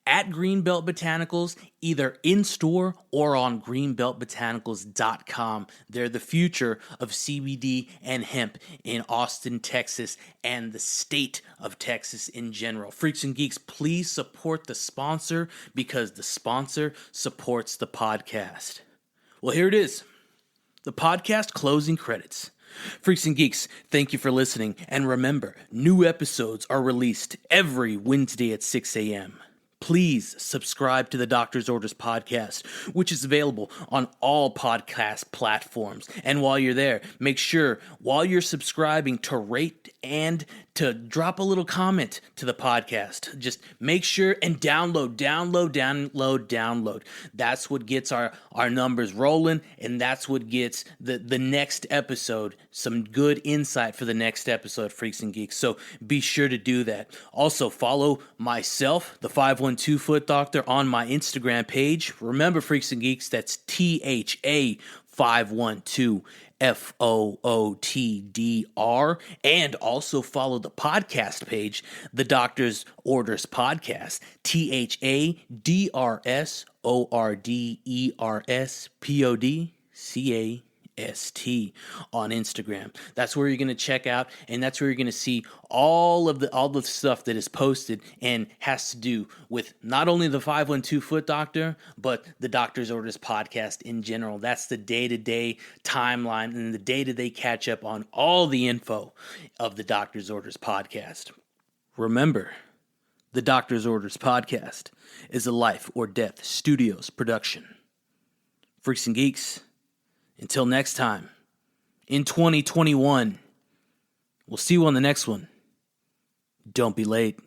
at Greenbelt Botanicals, either in store or on greenbeltbotanicals.com. They're the future of CBD and hemp in Austin, Texas, and the state of Texas in general. Freaks and Geeks, please support the sponsor, because the sponsor supports the podcast. Well, here it is. The podcast closing credits. Freaks and Geeks, thank you for listening. And remember, new episodes are released every Wednesday at 6 a.m. please subscribe to the Doctor's Orders podcast, which is available on all podcast platforms. And while you're there, make sure while you're subscribing to rate and to drop a little comment to the podcast. Just make sure and download. That's what gets our numbers rolling, and that's what gets the next episode some good insight for the next episode, Freaks and Geeks. So be sure to do that. Also, follow myself, the 512 Foot Doctor, on my Instagram page. Remember, Freaks and Geeks, that's THA 512 FOOTDR, and also follow the podcast page, The Doctor's Orders Podcast, THADORSORDERSPODCAST on Instagram. That's where you're going to check out, and that's where you're going to see all the stuff that is posted and has to do with not only the 512 Foot Doctor, but the Doctor's Orders podcast in general. That's the day-to-day timeline and the day-to-day catch up on all the info of the Doctor's Orders podcast. Remember, the Doctor's Orders podcast is a Life or Death Studios production. Freaks and Geeks, until next time, in 2021, we'll see you on the next one. Don't be late.